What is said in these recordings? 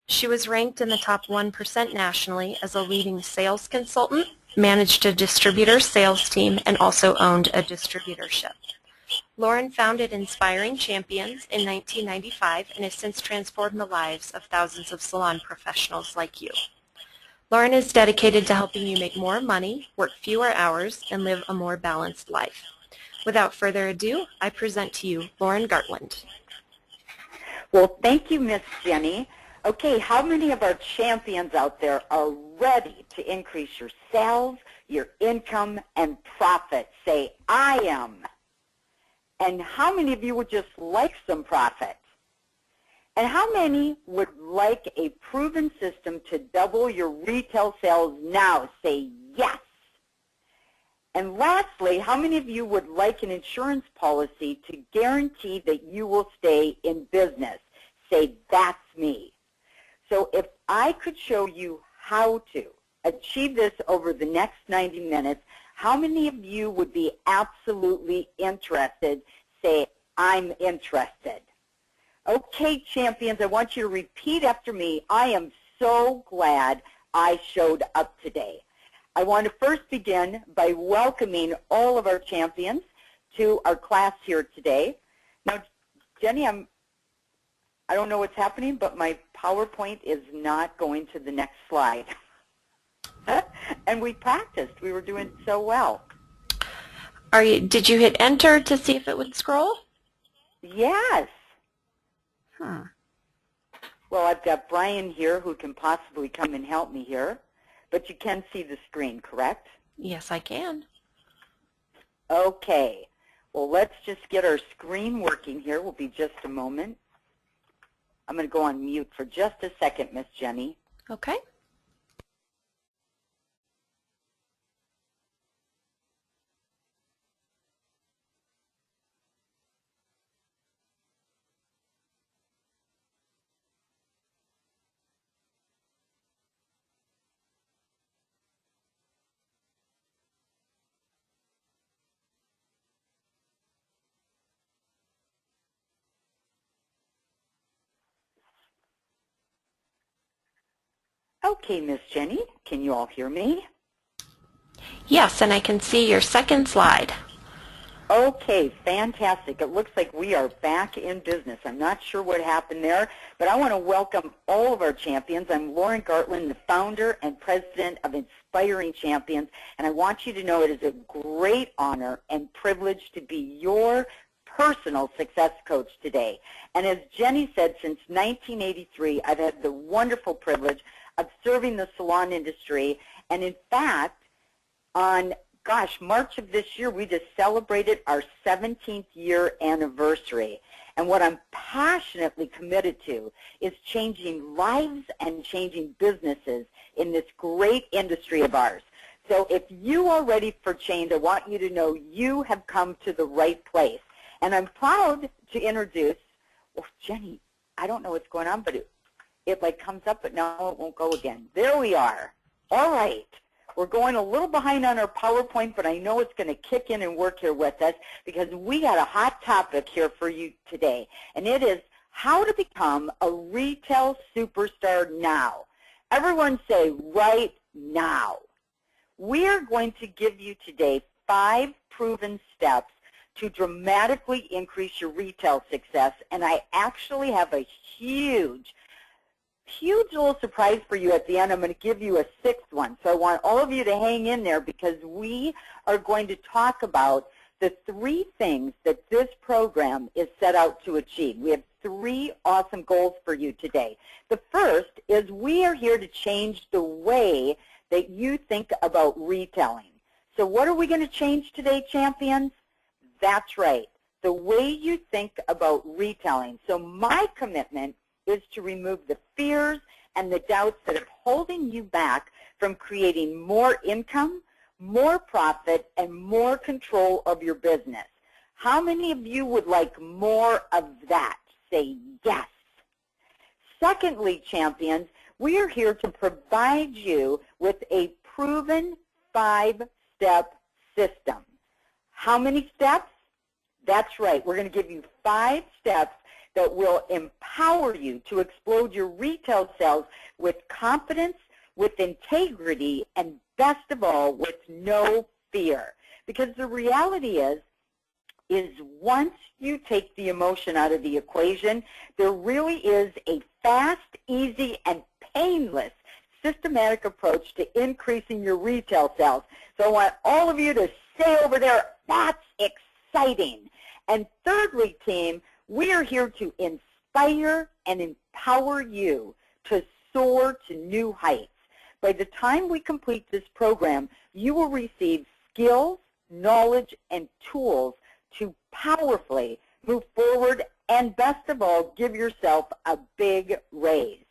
She was ranked in the top 1% nationally as a leading sales consultant, managed a distributor sales team, and also owned a distributorship. Lauren founded Inspiring Champions in 1995 and has since transformed the lives of thousands of salon professionals like you. Lauren is dedicated to helping you make more money, work fewer hours, and live a more balanced life. Without further ado, I present to you Lauren Gartland. Well, thank you, Miss Jenny. Okay, how many of our champions out there are ready to increase your sales, your income, and profit? Say, I am. And how many of you would just like some profit? And how many would like a proven system to double your retail sales now? Say yes. And lastly, how many of you would like an insurance policy to guarantee that you will stay in business? Say, that's me. So if I could show you how to achieve this over the next 90 minutes, how many of you would be absolutely interested? Say, I'm interested. Okay, champions, I want you to repeat after me. I am so glad I showed up today. I want to first begin by welcoming all of our champions to our class here today. Now, Jenny, I don't know what's happening, but my PowerPoint is not going to the next slide. And we practiced. We were doing so well. Did you hit enter to see if it would scroll? Yes. Huh. Well, I've got Brian here who can possibly come and help me here. But you can see the screen, correct? Yes, I can. Okay. Well, let's just get our screen working here. Will be just a moment. I'm going to go on mute for just a second, Miss Jenny. Okay. Okay, Miss Jenny, can you all hear me? Yes, and I can see your second slide. Okay, fantastic. It looks like we are back in business. I'm not sure what happened there, but I want to welcome all of our champions. I'm Lauren Gartland, the founder and president of Inspiring Champions, and I want you to know it is a great honor and privilege to be your personal success coach today. And as Jenny said, since 1983, I've had the wonderful privilege of serving the salon industry, and in fact, on March of this year, we just celebrated our 17th year anniversary. And what I'm passionately committed to is changing lives and changing businesses in this great industry of ours. So if you are ready for change, I want you to know you have come to the right place. And I'm proud to introduce, well, Jenny, I don't know what's going on, but it like comes up, but now it won't go again. There we are. All right. We're going a little behind on our PowerPoint, but I know it's going to kick in and work here with us because we got a hot topic here for you today, and it is how to become a retail superstar now. Everyone say, right now. We are going to give you today 5 proven steps to dramatically increase your retail success, and I actually have a huge little surprise for you at the end. I'm going to give you a 6th one. So I want all of you to hang in there because we are going to talk about the 3 things that this program is set out to achieve. We have 3 awesome goals for you today. The first is we are here to change the way that you think about retailing. So what are we going to change today, champions? That's right, the way you think about retailing. So my commitment is to remove the fears and the doubts that are holding you back from creating more income, more profit, and more control of your business. How many of you would like more of that? Say yes. Secondly, champions, we are here to provide you with a proven 5-step system. How many steps? That's right. We're going to give you 5 steps that will empower you to explode your retail sales with confidence, with integrity, and best of all, with no fear. Because the reality is once you take the emotion out of the equation, there really is a fast, easy, and painless systematic approach to increasing your retail sales. So I want all of you to say over there, that's exciting. And thirdly, team, we are here to inspire and empower you to soar to new heights. By the time we complete this program, you will receive skills, knowledge, and tools to powerfully move forward and, best of all, give yourself a big raise.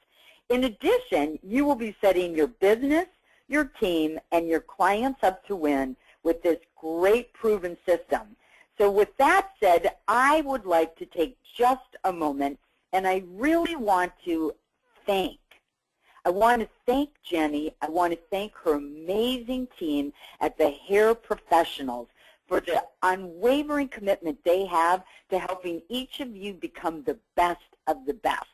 In addition, you will be setting your business, your team, and your clients up to win with this great proven system. So with that said, I would like to take just a moment, and I really want to thank Jenny. I want to thank her amazing team at the Hair Professionals for the unwavering commitment they have to helping each of you become the best of the best.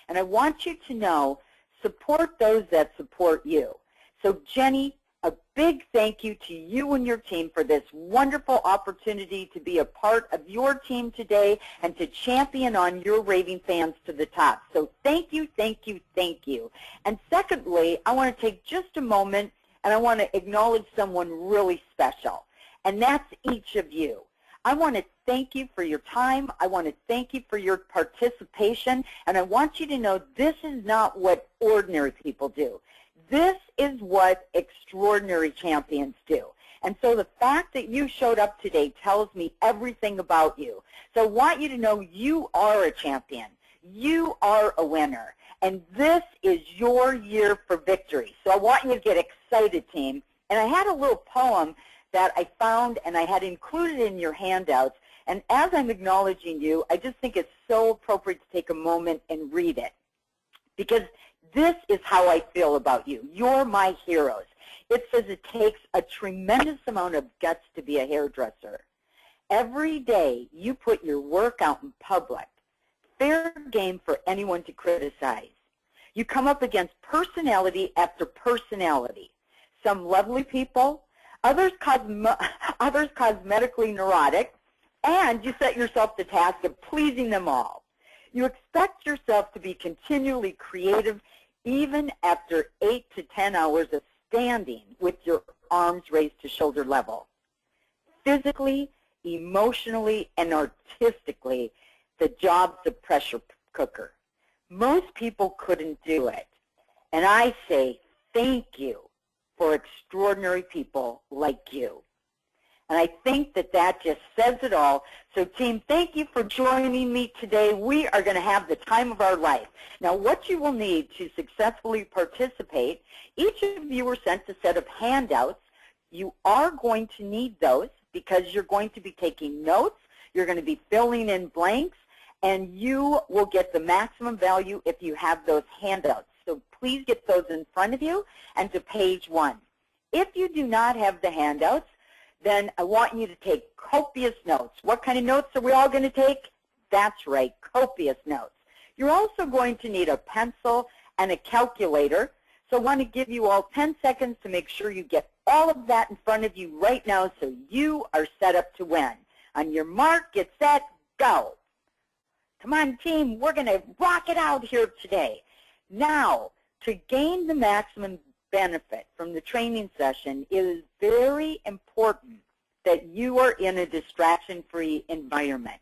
And I want you to know, support those that support you. So Jenny, a big thank you to you and your team for this wonderful opportunity to be a part of your team today and to champion on your raving fans to the top. So thank you, thank you, thank you. And secondly, I want to take just a moment and I want to acknowledge someone really special, and that's each of you. I want to thank you for your time. I want to thank you for your participation, and I want you to know this is not what ordinary people do. This is what extraordinary champions do. And so the fact that you showed up today tells me everything about you. So I want you to know you are a champion. You are a winner. And this is your year for victory. So I want you to get excited, team. And I had a little poem that I found and I had included in your handouts. And as I'm acknowledging you, I just think it's so appropriate to take a moment and read it. Because this is how I feel about you. You're my heroes. It says it takes a tremendous amount of guts to be a hairdresser. Every day you put your work out in public, fair game for anyone to criticize. You come up against personality after personality. Some lovely people, others cosmetically neurotic, and you set yourself the task of pleasing them all. You expect yourself to be continually creative even after 8 to 10 hours of standing with your arms raised to shoulder level. Physically, emotionally, and artistically, the job's a pressure cooker. Most people couldn't do it. And I say thank you for extraordinary people like you. And I think that that just says it all. So team, thank you for joining me today. We are going to have the time of our life. Now what you will need to successfully participate, each of you were sent a set of handouts. You are going to need those because you're going to be taking notes, you're going to be filling in blanks, and you will get the maximum value if you have those handouts. So please get those in front of you and to page 1. If you do not have the handouts, then I want you to take copious notes. What kind of notes are we all going to take? That's right, copious notes. You're also going to need a pencil and a calculator. So I want to give you all 10 seconds to make sure you get all of that in front of you right now so you are set up to win. On your mark, get set, go. Come on, team, we're going to rock it out here today. Now, to gain the maximum benefit from the training session, it is very important that you are in a distraction-free environment.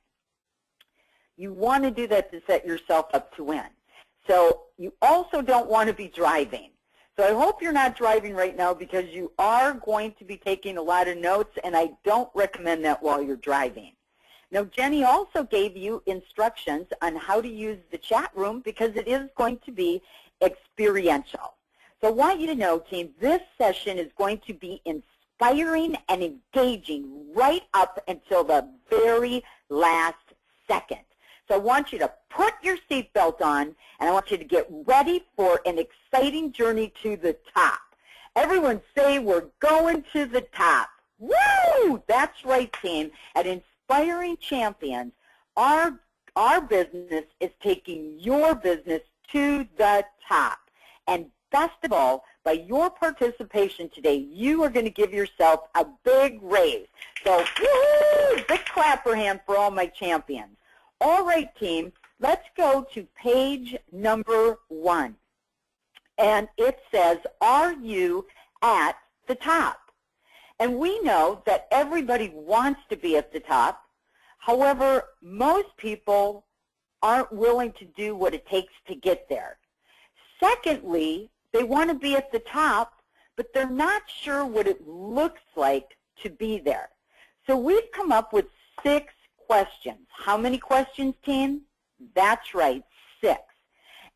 You want to do that to set yourself up to win. So you also don't want to be driving. So I hope you're not driving right now because you are going to be taking a lot of notes, and I don't recommend that while you're driving. Now, Jenny also gave you instructions on how to use the chat room because it is going to be experiential. So I want you to know, team, this session is going to be inspiring and engaging right up until the very last second. So I want you to put your seatbelt on, and I want you to get ready for an exciting journey to the top. Everyone say we're going to the top. Woo! That's right, team. At Inspiring Champions, our our business is taking your business to the top. And best of all, by your participation today, you are going to give yourself a big raise. So, woo, big clapper hand for all my champions. All right, team, let's go to page number 1. And it says, are you at the top? And we know that everybody wants to be at the top. However, most people aren't willing to do what it takes to get there. Secondly, they want to be at the top, but they're not sure what it looks like to be there. So we've come up with 6 questions. How many questions, team? That's right, 6.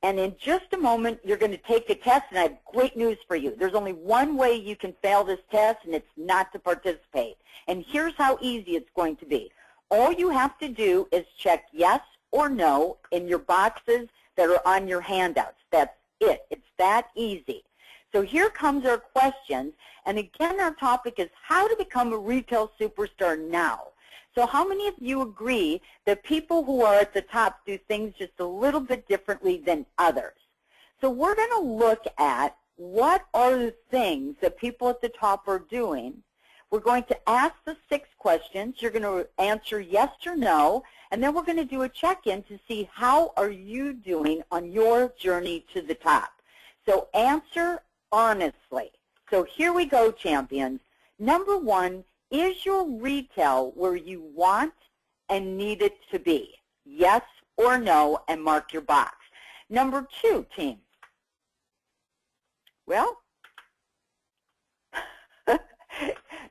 And in just a moment, you're going to take a test, and I have great news for you. There's only one way you can fail this test, and it's not to participate. And here's how easy it's going to be. All you have to do is check yes or no in your boxes that are on your handouts. That's it. It's that easy. So here comes our questions. And again, our topic is how to become a retail superstar now. So how many of you agree that people who are at the top do things just a little bit differently than others? So we're going to look at what are the things that people at the top are doing. We're going to ask the 6 questions. You're going to answer yes or no, and then we're going to do a check-in to see how are you doing on your journey to the top. So answer honestly. So here we go, champions. Number 1, is your retail where you want and need it to be? Yes or no, and mark your box. Number 2, team. Well,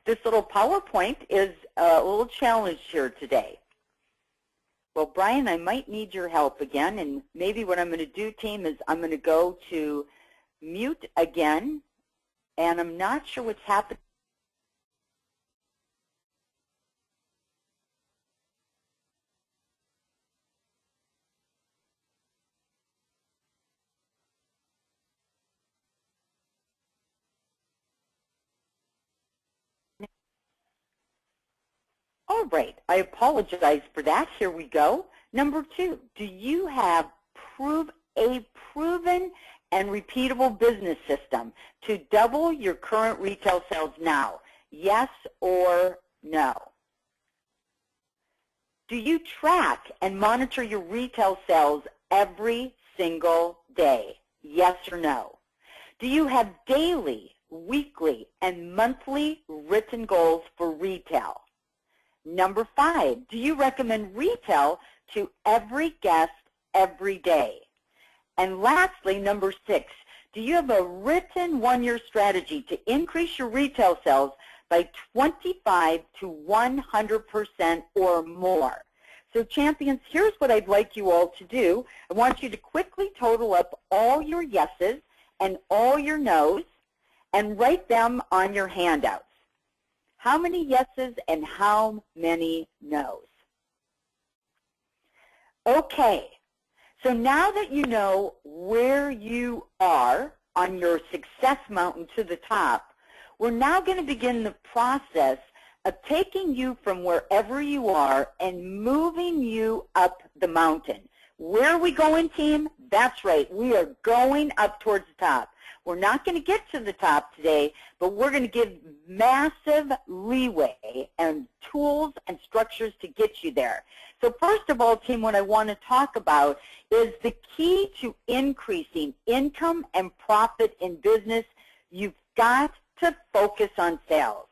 this little PowerPoint is a little challenged here today. Well, Brian, I might need your help again, and maybe what I'm going to do, team, is I'm going to go to mute again, and I'm not sure what's happening. All right, I apologize for that. Here we go. Number 2, do you have a proven and repeatable business system to double your current retail sales now? Yes or no? Do you track and monitor your retail sales every single day? Yes or no? Do you have daily, weekly, and monthly written goals for retail? Number 5, do you recommend retail to every guest every day? And lastly, number 6, do you have a written one-year strategy to increase your retail sales by 25 to 100% or more? So champions, here's what I'd like you all to do. I want you to quickly total up all your yeses and all your nos and write them on your handouts. How many yeses and how many nos? Okay, so now that you know where you are on your success mountain to the top, we're now going to begin the process of taking you from wherever you are and moving you up the mountain. Where are we going, team? That's right, we are going up towards the top. We're not going to get to the top today, but we're going to give massive leeway and tools and structures to get you there. So first of all, team, what I want to talk about is the key to increasing income and profit in business. You've got to focus on sales.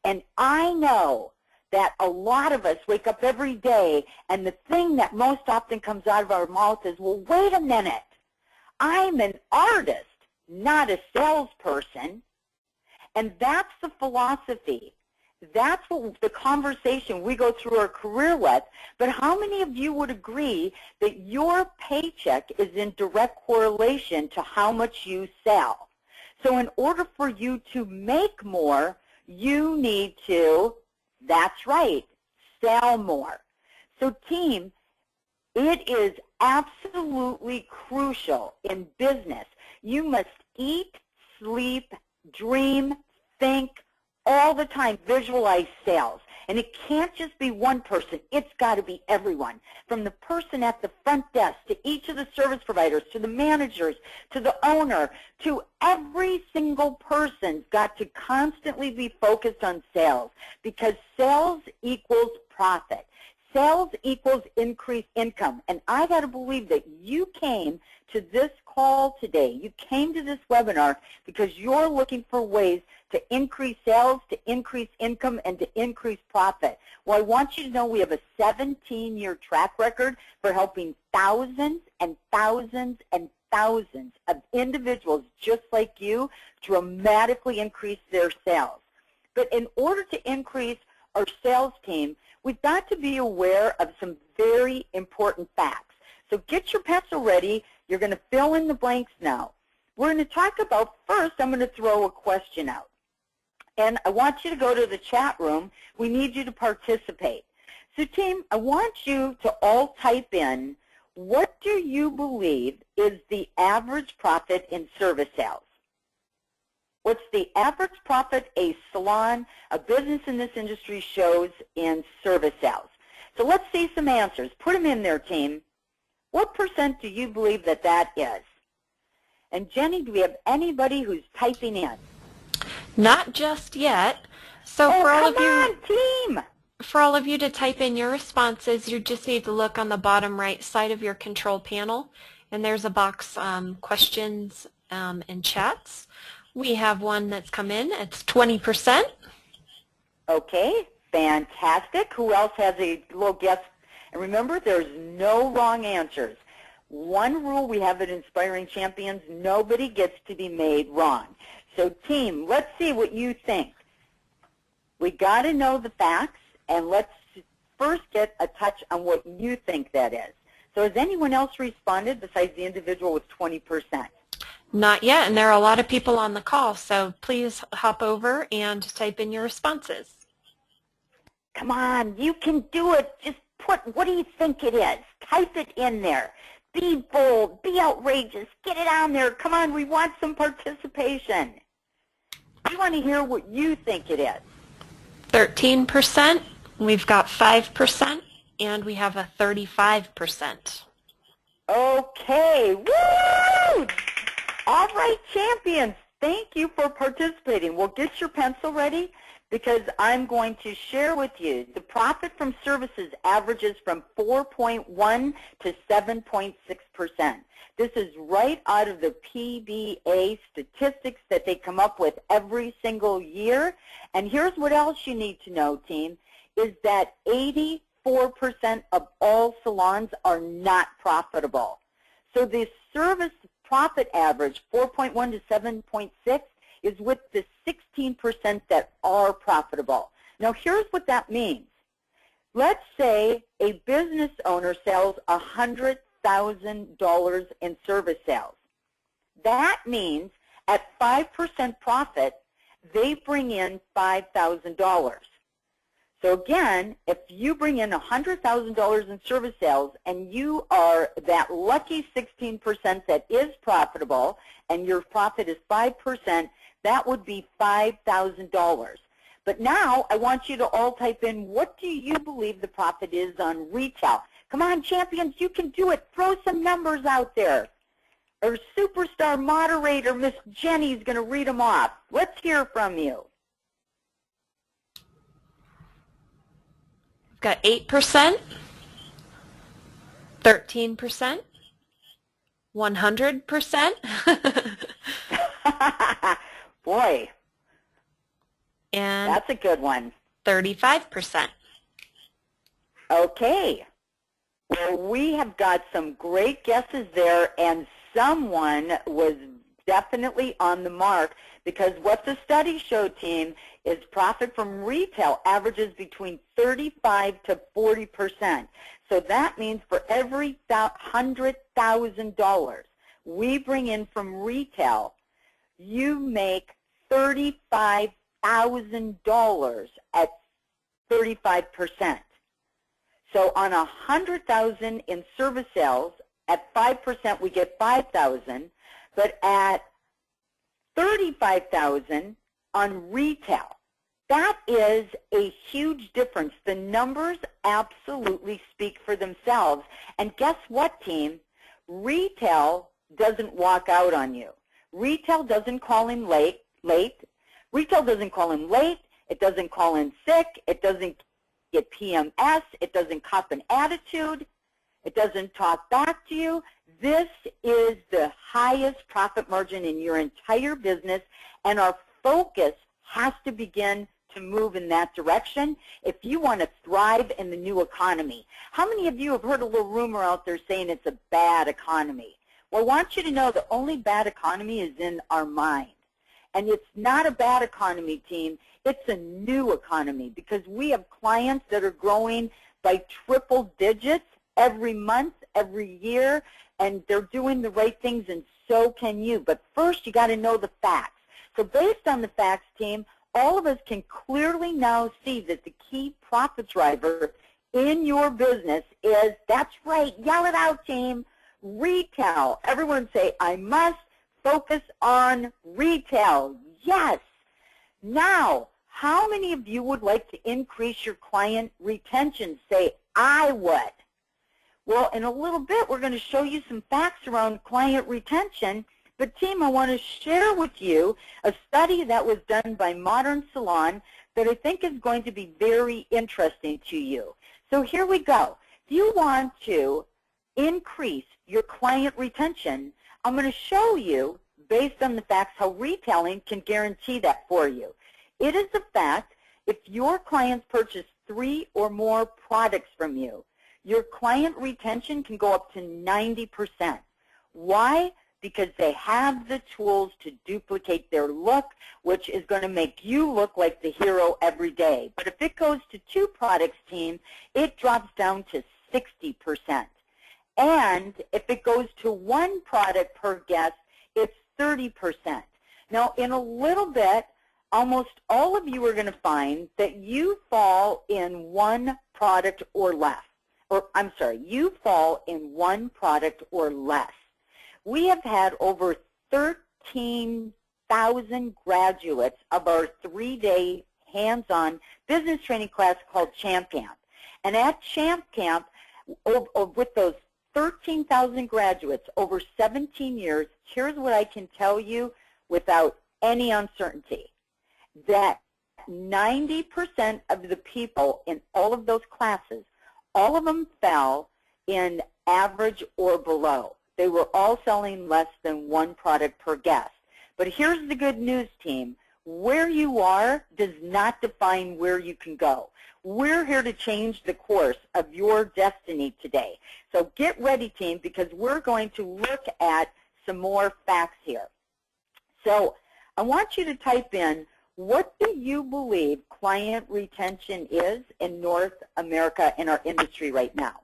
And I know that a lot of us wake up every day and the thing that most often comes out of our mouth is, well, wait a minute, I'm an artist, not a salesperson. And that's the philosophy. That's what the conversation we go through our career with. But how many of you would agree that your paycheck is in direct correlation to how much you sell? So in order for you to make more, you need to, that's right, sell more. So team, it is absolutely crucial in business. You must eat, sleep, dream, think all the time visualize sales. And it can't just be one person. It's got to be everyone, from the person at the front desk to each of the service providers to the managers to the owner to every single person's got to constantly be focused on sales, because sales equals profit. Sales equals increased income. And I got to believe that you came to this call today, you came to this webinar because you're looking for ways to increase sales, to increase income, and to increase profit. Well, I want you to know we have a 17-year track record for helping thousands and thousands and thousands of individuals just like you dramatically increase their sales. But in order to increase our sales team, we've got to be aware of some very important facts. So get your pencil ready. You're going to fill in the blanks now. We're going to talk about, first, I'm going to throw a question out. And I want you to go to the chat room. We need you to participate. So, team, I want you to all type in, what do you believe is the average profit in service sales? What's the average profit a salon, a business in this industry shows in service sales? So let's see some answers. Put them in there, team. What percent do you believe that that is? And Jenny, do we have anybody who's typing in? Not just yet. So oh, for all come of you, on, team! For all of you to type in your responses, you just need to look on the bottom right side of your control panel, and there's a box, questions and chats. We have one that's come in. It's 20%. Okay, fantastic. Who else has a little guess? And remember, there's no wrong answers. One rule we have at Inspiring Champions, nobody gets to be made wrong. So team, let's see what you think. We got to know the facts, and let's first get a touch on what you think that is. So has anyone else responded besides the individual with 20%? Not yet, and there are a lot of people on the call, so please hop over and type in your responses. Come on, you can do it. Just put, what do you think it is? Type it in there. Be bold, be outrageous, get it on there. Come on, we want some participation. We want to hear what you think it is. 13%, we've got 5%, and we have a 35%. Okay, woo! All right, champions, thank you for participating. Well, get your pencil ready, because I'm going to share with you the profit from services averages from 4.1 to 7.6%. This is right out of the PBA statistics that they come up with every single year. And here's what else you need to know, team, is that 84% of all salons are not profitable. So the service profit average, 4.1 to 7.6, is with the 16% that are profitable. Now, here's what that means. Let's say a business owner sells $100,000 in service sales. That means at 5% profit, they bring in $5,000. So again, if you bring in $100,000 in service sales and you are that lucky 16% that is profitable and your profit is 5%, that would be $5,000. But now I want you to all type in, what do you believe the profit is on retail? Come on, champions, you can do it. Throw some numbers out there. Our superstar moderator, Miss Jenny, is going to read them off. Let's hear from you. We've got 8%, 13%, 100%. Boy, and that's a good one. 35%. Okay. Well, we have got some great guesses there, and someone was definitely on the mark, because what the study showed, team, is profit from retail averages between 35 to 40%. So that means for every $100,000 we bring in from retail, you make $35,000 at 35%. So on $100,000 in service sales, at 5% we get $5,000, but at $35,000 on retail, That is a huge difference. The numbers absolutely speak for themselves. And guess what, team? Retail doesn't walk out on you. Retail doesn't call him late. Retail doesn't call him late. It doesn't call in sick. It doesn't get PMS. It doesn't cop an attitude. It doesn't talk back to you. This is the highest profit margin in your entire business, and our focus has to begin to move in that direction if you want to thrive in the new economy. How many of you have heard a little rumor out there saying it's a bad economy? Well, I want you to know the only bad economy is in our mind. And it's not a bad economy, team. It's a new economy because we have clients that are growing by triple digits every month, every year, and they're doing the right things, and so can you. But first, you got to know the facts. So based on the facts, team, all of us can clearly now see that the key profit driver in your business is, that's right, yell it out, team, retail. Everyone say, I must focus on retail. Yes. Now, how many of you would like to increase your client retention? Say, I would. Well, in a little bit, we're going to show you some facts around client retention. But, team, I want to share with you a study that was done by Modern Salon that I think is going to be very interesting to you. So here we go. If you want to increase your client retention, I'm going to show you, based on the facts, how retailing can guarantee that for you. It is a fact, if your clients purchase 3 or more products from you, your client retention can go up to 90%. Why? Because they have the tools to duplicate their look, which is going to make you look like the hero every day. But if it goes to 2 products, team, it drops down to 60%. And if it goes to 1 product per guest, it's 30%. Now, in a little bit, almost all of you are going to find that you fall in 1 product or less. Or, I'm sorry, you fall in 1 product or less. We have had over 13,000 graduates of our 3-day hands-on business training class called Champ Camp. And at Champ Camp, with those 13,000 graduates over 17 years, here's what I can tell you without any uncertainty, that 90% of the people in all of those classes, all of them fell in average or below. They were all selling less than 1 product per guest. But here's the good news, team. Where you are does not define where you can go. We're here to change the course of your destiny today. So get ready, team, because we're going to look at some more facts here. So I want you to type in, what do you believe client retention is in North America in our industry right now?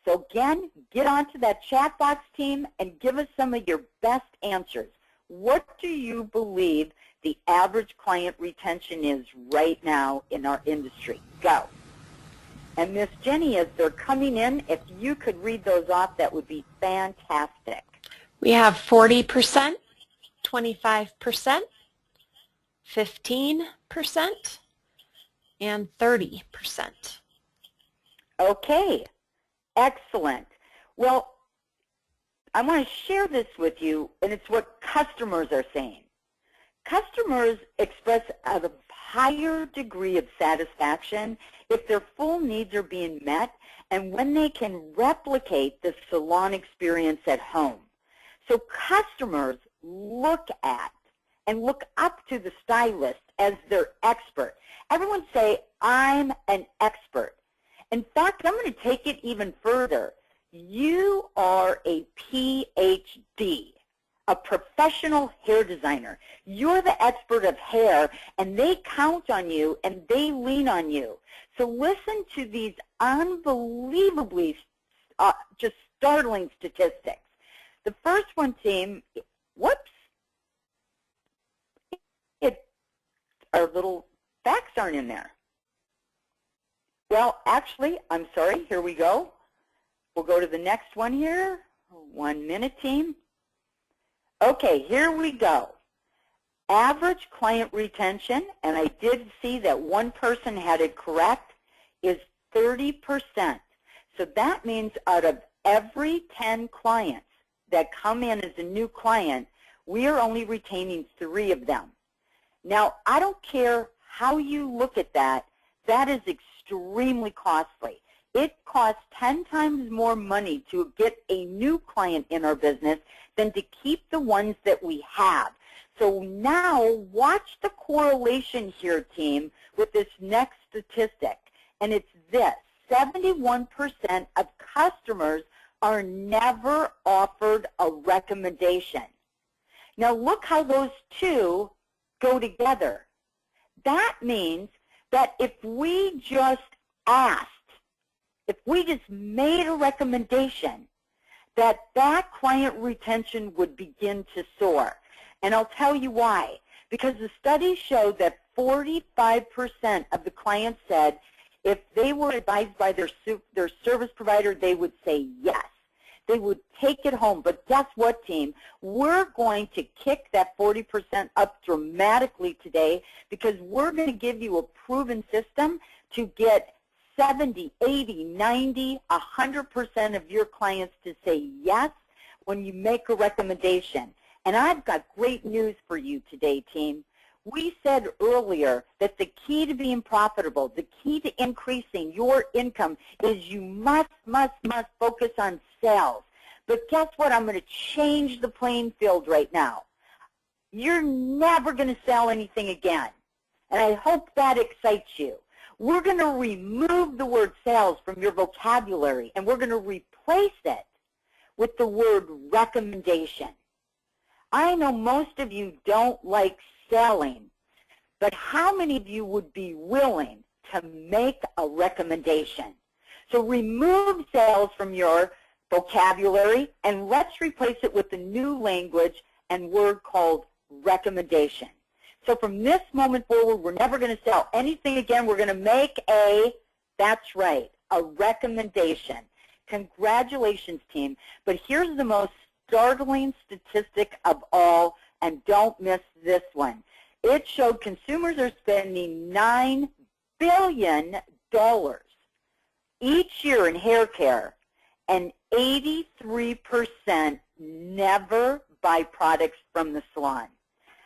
So again, get onto that chat box, team, and give us some of your best answers. What do you believe the average client retention is right now in our industry? Go. And Miss Jenny, as they're coming in, if you could read those off, that would be fantastic. We have 40%, 25%, 15%, and 30%. Okay, excellent. Well, I want to share this with you, and it's what customers are saying. Customers express a higher degree of satisfaction if their full needs are being met and when they can replicate the salon experience at home. So customers look at and look up to the stylist as their expert. Everyone say, I'm an expert. In fact, I'm going to take it even further. You are a PhD, a professional hair designer. You're the expert of hair, and they count on you, and they lean on you. So listen to these unbelievably just startling statistics. The first one, team, whoops, our little facts aren't in there. Well, actually, I'm sorry, here we go. We'll go to the next one here. 1 minute, team. Okay, here we go. average client retention, and I did see that one person had it correct, is 30%. So that means out of every 10 clients that come in as a new client, we are only retaining 3 of them. Now, I don't care how you look at that, that is extremely costly. It costs 10 times more money to get a new client in our business than to keep the ones that we have. So now watch the correlation here, team, with this next statistic. And it's this: 71% of customers are never offered a recommendation. Now look how those two go together. That means that if we just asked, if we just made a recommendation, that client retention would begin to soar. And I'll tell you why. Because the study showed that 45% of the clients said if they were advised by their service provider, they would say yes. They would take it home. But guess what, team? We're going to kick that 40% up dramatically today, because we're going to give you a proven system to get 70, 80, 90, 100% of your clients to say yes when you make a recommendation. And I've got great news for you today, team. We said earlier that the key to being profitable, the key to increasing your income is you must focus on sales. But guess what? I'm going to change the playing field right now. You're never going to sell anything again. And I hope that excites you. We're going to remove the word sales from your vocabulary, and we're going to replace it with the word recommendation. I know most of you don't like selling, but how many of you would be willing to make a recommendation? So remove sales from your vocabulary, and let's replace it with a new language and word called recommendation. So from this moment forward, we're never going to sell anything again. We're going to make that's right, a recommendation. Congratulations, team. But here's the most startling statistic of all, and don't miss this one. It showed consumers are spending $9 billion each year in hair care, and 83% never buy products from the salon.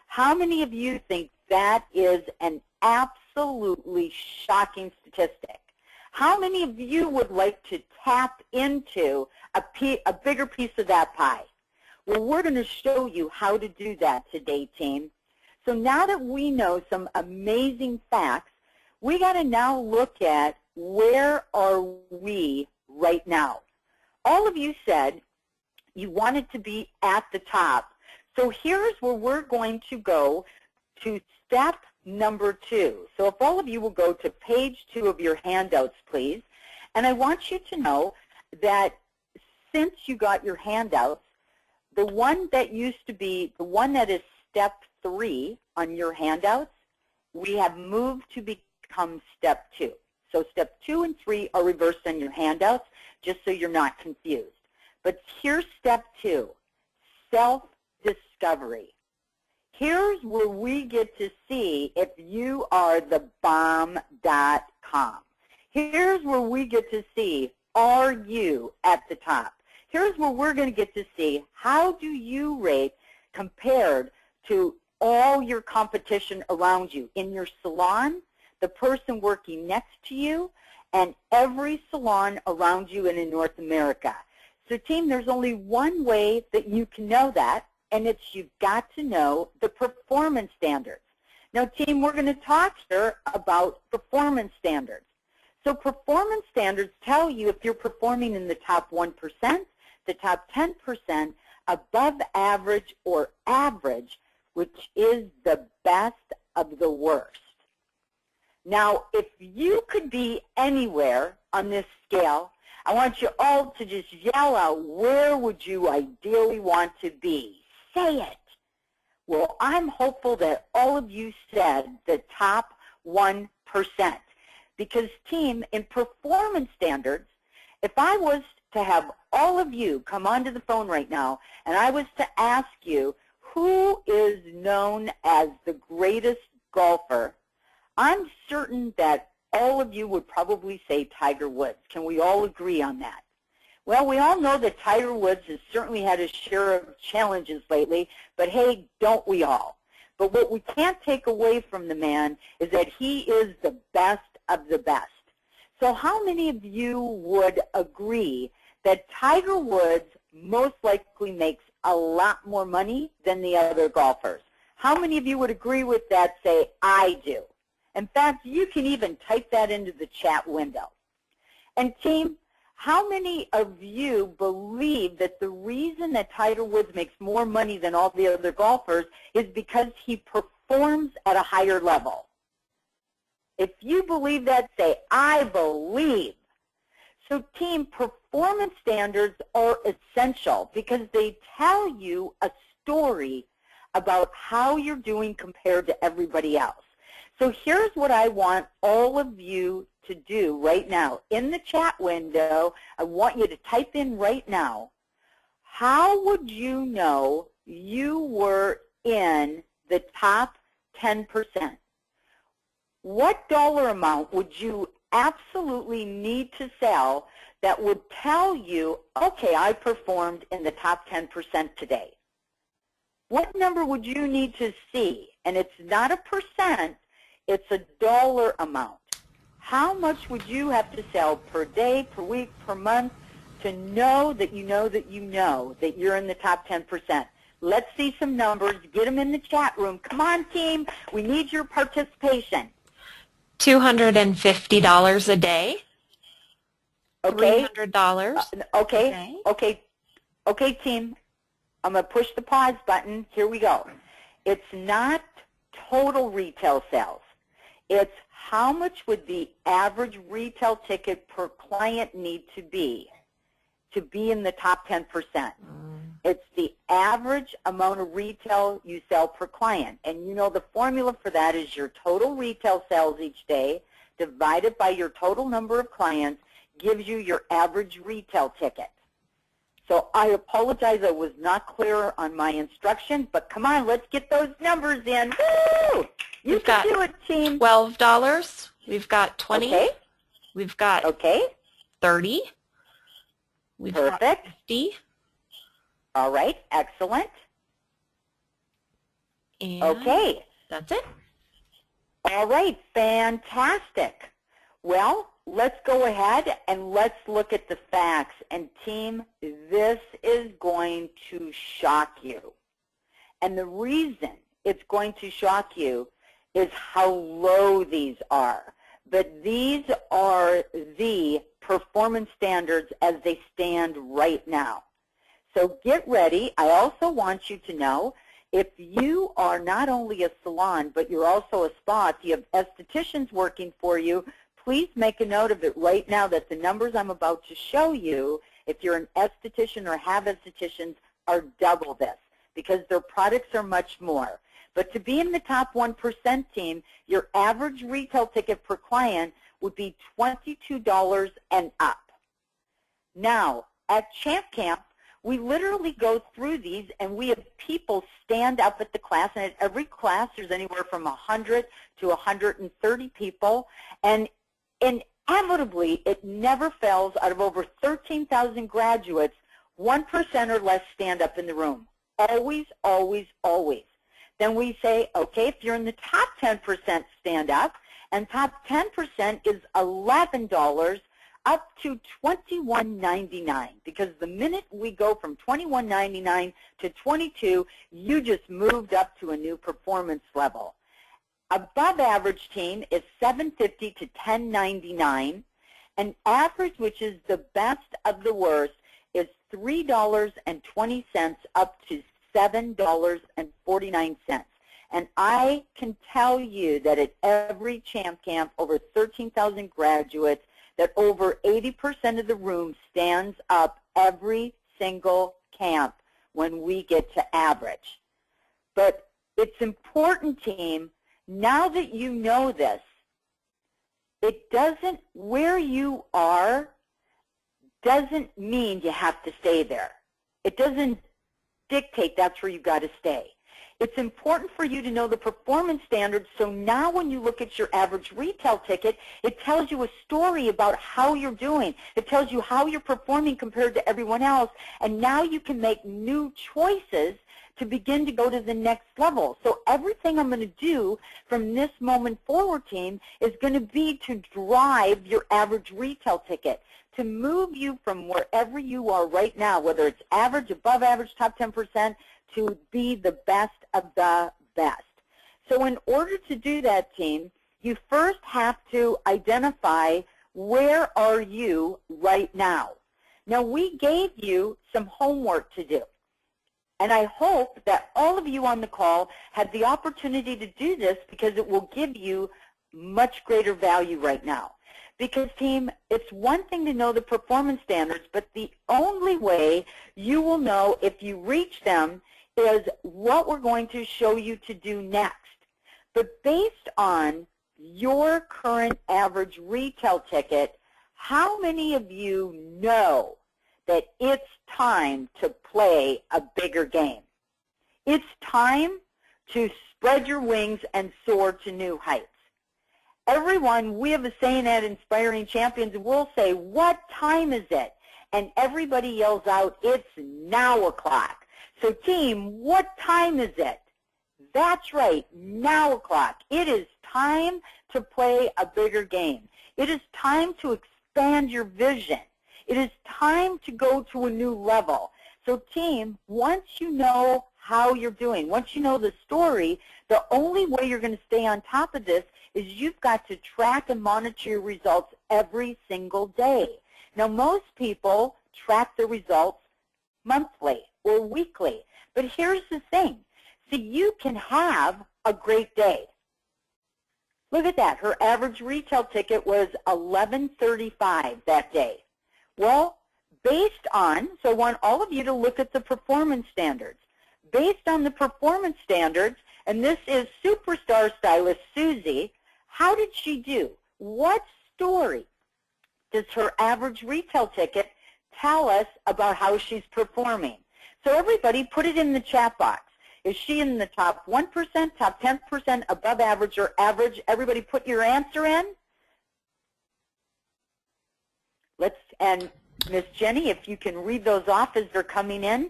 How many of you think that is an absolutely shocking statistic? How many of you would like to tap into a bigger piece of that pie? Well, we're going to show you how to do that today, team. So now that we know some amazing facts, we got to now look at where are we right now. All of you said you wanted to be at the top. So here's where we're going to go to step number 2. So if all of you will go to page 2 of your handouts, please. And I want you to know that since you got your handouts, the one that used to be, the one that is step 3 on your handouts, we have moved to become step 2. So step 2 and 3 are reversed on your handouts, just so you're not confused. But here's step 2, self-discovery. Here's where we get to see if you are the bomb.com. Here's where we get to see, are you at the top? Here's where we're going to get to see, how do you rate compared to all your competition around you in your salon, the person working next to you, and every salon around you and in North America. So team, there's only one way that you can know that, and it's you've got to know the performance standards. Now team, we're going to talk here about performance standards. So performance standards tell you if you're performing in the top 1%, the top 10%, above average or average, which is the best of the worst. Now, if you could be anywhere on this scale, I want you all to just yell out, where would you ideally want to be? Say it. Well, I'm hopeful that all of you said the top 1%. Because, team, in performance standards, if I was to have all of you come onto the phone right now and I was to ask you, who is known as the greatest golfer? I'm certain that all of you would probably say Tiger Woods. Can we all agree on that? Well, we all know that Tiger Woods has certainly had his share of challenges lately, but hey, don't we all? But what we can't take away from the man is that he is the best of the best. So how many of you would agree that Tiger Woods most likely makes a lot more money than the other golfers? How many of you would agree with that? Say, I do. In fact, you can even type that into the chat window. And team, how many of you believe that the reason that Tiger Woods makes more money than all the other golfers is because he performs at a higher level? If you believe that, say, I believe. So team, performance standards are essential because they tell you a story about how you're doing compared to everybody else. So here's what I want all of you to do right now. In the chat window, I want you to type in right now, how would you know you were in the top 10%? What dollar amount would you absolutely need to sell that would tell you, okay, I performed in the top 10% today? What number would you need to see? And it's not a percent, it's a dollar amount. How much would you have to sell per day, per week, per month to know that you know that you know that you're in the top 10%? Let's see some numbers. Get them in the chat room. Come on, team. We need your participation. $250 a day. Okay. $300 okay. a day. Okay, team. I'm going to push the pause button. Here we go. It's not total retail sales. It's how much would the average retail ticket per client need to be in the top 10%. It's the average amount of retail you sell per client. And you know the formula for that is your total retail sales each day divided by your total number of clients gives you your average retail ticket. So I apologize I was not clear on my instructions, but come on, let's get those numbers in. Woo! You can do it, team. $12. We've got 20. Okay. We've got 30. We've got 50. All right, excellent. And okay. That's it. All right, fantastic. Well, let's go ahead and let's look at the facts. And team, this is going to shock you. And the reason it's going to shock you is how low these are. But these are the performance standards as they stand right now. So get ready. I also want you to know if you are not only a salon, but you're also a spa, if you have estheticians working for you, please make a note of it right now that the numbers I'm about to show you, if you're an esthetician or have estheticians, are double this because their products are much more. But to be in the top 1% team, your average retail ticket per client would be $22 and up. Now, at Champ Camp, we literally go through these and we have people stand up at the class, and at every class there's anywhere from 100 to 130 people, and inevitably it never fails. Out of over 13,000 graduates, 1% or less stand up in the room. Always, always, always. Then we say, okay, if you're in the top 10%, stand up, and top 10% is $11 up to $21.99, because the minute we go from $21.99 to $22, you just moved up to a new performance level. Above average team is $7.50 to $10.99, and average, which is the best of the worst, is $3.20 up to $7.49. And I can tell you that at every Champ Camp, over 13,000 graduates, that over 80% of the room stands up every single camp when we get to average. But it's important, team, now that you know this, it doesn't, where you are doesn't mean you have to stay there. It doesn't dictate that's where you got to stay. It's important for you to know the performance standards, so now when you look at your average retail ticket, it tells you a story about how you're doing. It tells you how you're performing compared to everyone else, and now you can make new choices to begin to go to the next level. So everything I'm going to do from this moment forward, team, is going to be to drive your average retail ticket, to move you from wherever you are right now, whether it's average, above average, top 10%, to be the best of the best. So in order to do that, team, you first have to identify where are you right now. Now, we gave you some homework to do, and I hope that all of you on the call had the opportunity to do this because it will give you much greater value right now. Because, team, it's one thing to know the performance standards, but the only way you will know if you reach them is what we're going to show you to do next. But based on your current average retail ticket, how many of you know that it's time to play a bigger game? It's time to spread your wings and soar to new heights. Everyone, we have a saying at Inspiring Champions, and we'll say, what time is it? And everybody yells out, it's now o'clock. So team, what time is it? That's right, now o'clock. It is time to play a bigger game. It is time to expand your vision. It is time to go to a new level. So team, once you know how you're doing, once you know the story, the only way you're going to stay on top of this is you've got to track and monitor your results every single day. Now, most people track their results monthly or weekly, but here's the thing. So you can have a great day. Look at that. Her average retail ticket was $11.35 that day. Well, based on, so I want all of you to look at the performance standards. Based on the performance standards, and this is superstar stylist Susie, how did she do? What story does her average retail ticket tell us about how she's performing? So everybody put it in the chat box. Is she in the top 1%, top 10%, above average, or average? Everybody put your answer in. And Miss Jenny, if you can read those off as they're coming in.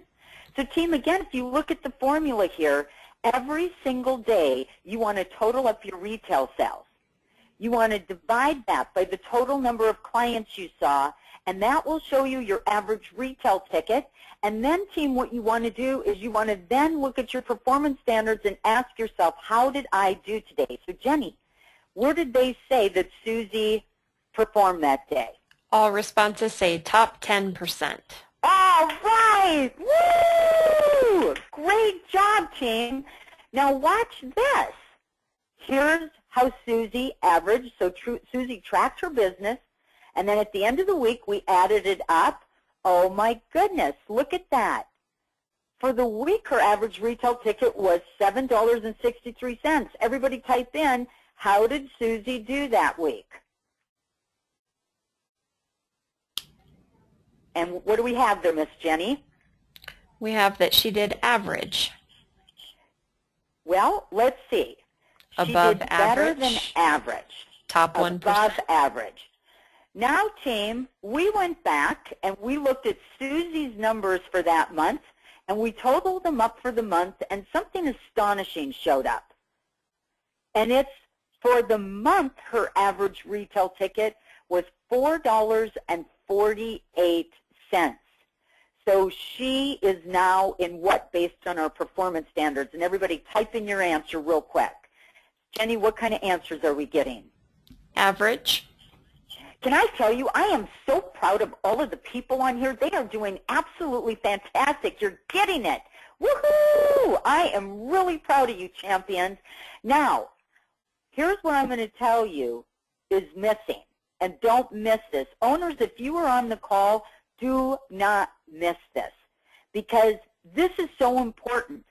So team, again, if you look at the formula here, every single day you want to total up your retail sales. You want to divide that by the total number of clients you saw, and that will show you your average retail ticket. And then, team, what you want to do is you want to then look at your performance standards and ask yourself, how did I do today? So, Jenny, where did they say that Susie performed that day? All responses say top 10%. All right! Woo! Great job, team. Now watch this. Here's how Susie averaged. So Susie tracked her business, and then at the end of the week, we added it up. Oh, my goodness. Look at that. For the week, her average retail ticket was $7.63. Everybody type in, how did Susie do that week? And what do we have there, Miss Jenny? We have that she did average. Well, let's see. Above she did average. Better than average. Top 1%. Above average. Now, team, we went back and we looked at Susie's numbers for that month, and we totaled them up for the month, and something astonishing showed up. And it's for the month, her average retail ticket was $4.48. So she is now in what based on our performance standards? And everybody type in your answer real quick. Jenny, what kind of answers are we getting? Average. Can I tell you, I am so proud of all of the people on here. They are doing absolutely fantastic. You're getting it. Woohoo! I am really proud of you, champions. Now, here's what I'm going to tell you is missing. And don't miss this. Owners, if you are on the call, do not miss this, because this is so important.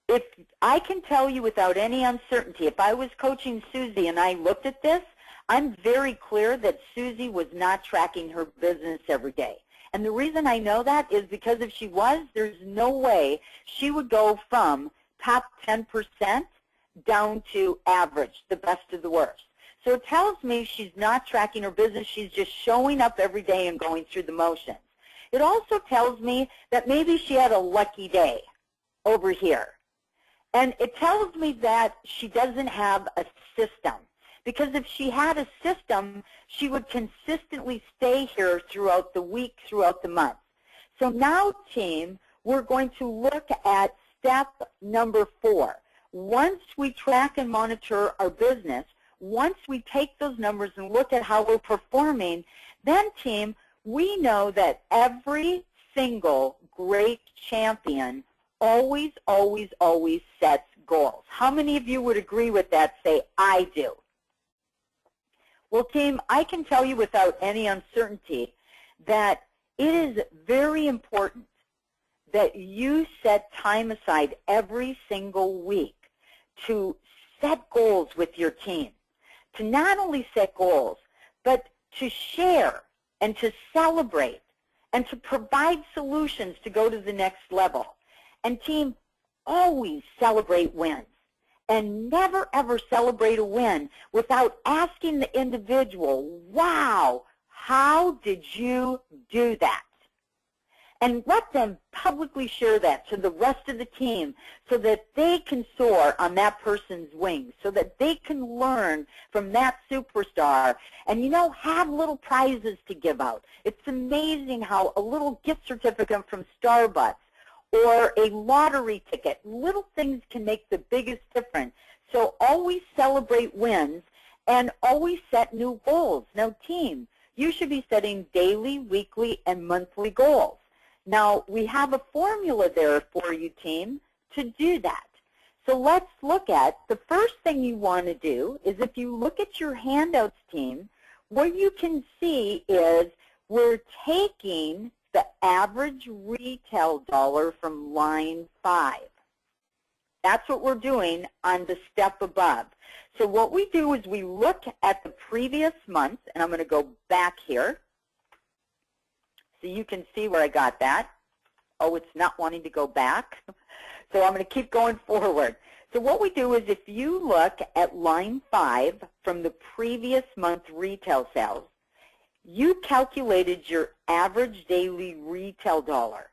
If I can tell you without any uncertainty, if I was coaching Susie and I looked at this, I'm very clear that Susie was not tracking her business every day. And the reason I know that is because if she was, there's no way she would go from top 10% down to average, the best of the worst. So it tells me she's not tracking her business. She's just showing up every day and going through the motions. It also tells me that maybe she had a lucky day over here. And it tells me that she doesn't have a system. Because if she had a system, she would consistently stay here throughout the week, throughout the month. So now, team, we're going to look at step number 4. Once we track and monitor our business, once we take those numbers and look at how we're performing, then, team, we know that every single great champion always, always, always sets goals. How many of you would agree with that? Say, I do. Well, team, I can tell you without any uncertainty that it is very important that you set time aside every single week to set goals with your team. To not only set goals, but to share and to celebrate and to provide solutions to go to the next level. And team, always celebrate wins. And never, ever celebrate a win without asking the individual, wow, how did you do that? And let them publicly share that to the rest of the team so that they can soar on that person's wings, so that they can learn from that superstar. And, you know, have little prizes to give out. It's amazing how a little gift certificate from Starbucks or a lottery ticket, little things can make the biggest difference. So always celebrate wins and always set new goals. Now, team, you should be setting daily, weekly, and monthly goals. Now, we have a formula there for you, team, to do that. So let's look at, the first thing you want to do is, if you look at your handouts, team, what you can see is we're taking the average retail dollar from line 5. That's what we're doing on the step above. So what we do is we look at the previous month, and I'm going to go back here so you can see where I got that. Oh, it's not wanting to go back. So I'm going to keep going forward. So what we do is, if you look at line 5 from the previous month retail sales, you calculated your average daily retail dollar.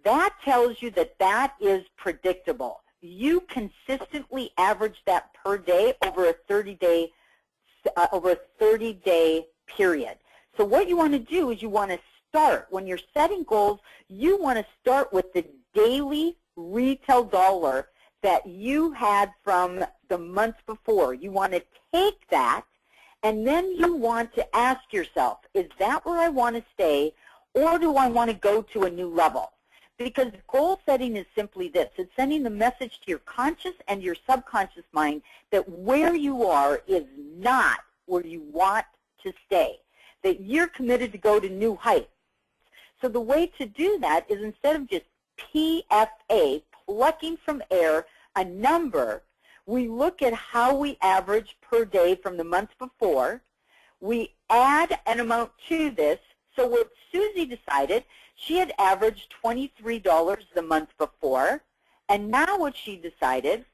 That tells you that that is predictable. You consistently average that per day over a 30-day period. So what you want to do is you want to start, when you're setting goals, you want to start with the daily retail dollar that you had from the month before. You want to take that, and then you want to ask yourself, is that where I want to stay, or do I want to go to a new level? Because goal setting is simply this. It's sending the message to your conscious and your subconscious mind that where you are is not where you want to stay, that you're committed to go to new heights. So the way to do that is, instead of just PFA, plucking from air a number, we look at how we average per day from the month before. We add an amount to this. So what Susie decided, she had averaged $23 the month before, and now what she decided,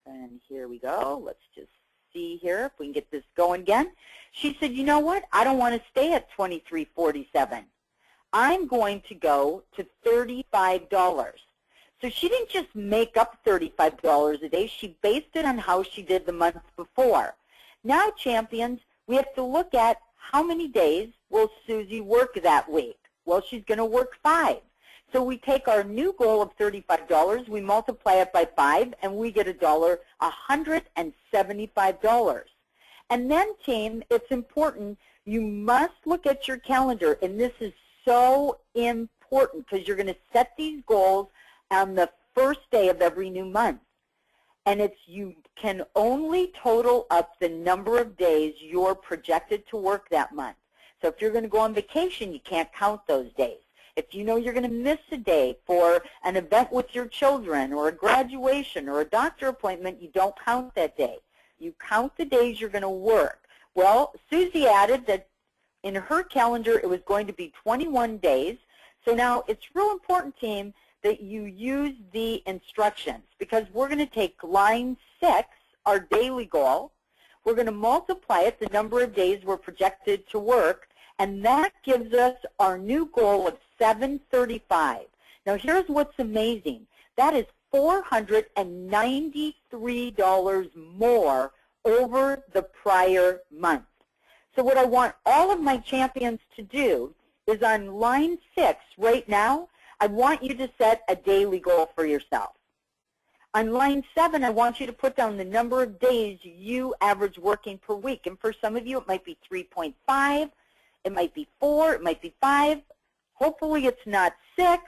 and here we go, let's just see here if we can get this going again. She said, you know what, I don't want to stay at $23.47. I'm going to go to $35. So she didn't just make up $35 a day. She based it on how she did the month before. Now, champions, we have to look at how many days will Susie work that week. Well, she's going to work 5. So we take our new goal of $35, we multiply it by 5, and we get $175. And then, team, it's important, you must look at your calendar, and this is so important because you're going to set these goals on the first day of every new month. And it's, you can only total up the number of days you're projected to work that month. So if you're going to go on vacation, you can't count those days. If you know you're going to miss a day for an event with your children or a graduation or a doctor appointment, you don't count that day. You count the days you're going to work. Well, Susie added that in her calendar it was going to be 21 days. So now it's real important, team, that you use the instructions, because we're going to take line 6, our daily goal, we're going to multiply it the number of days we're projected to work, and that gives us our new goal of $735. Now here's what's amazing. That is $493 more over the prior month. So what I want all of my champions to do is on line 6 right now, I want you to set a daily goal for yourself. On line 7, I want you to put down the number of days you average working per week. And for some of you, it might be 3.5, it might be 4, it might be 5. Hopefully it's not 6,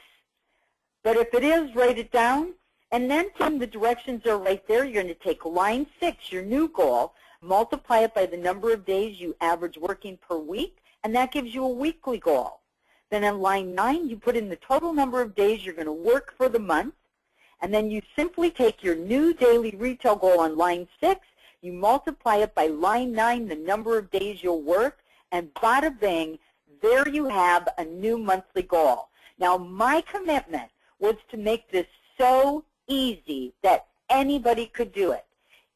but if it is, write it down. And then, Tim, the directions are right there. You're going to take line 6, your new goal, multiply it by the number of days you average working per week, and that gives you a weekly goal. Then on line 9, you put in the total number of days you're going to work for the month, and then you simply take your new daily retail goal on line 6, you multiply it by line 9, the number of days you'll work, and bada bing, there you have a new monthly goal. Now, my commitment was to make this so easy that anybody could do it.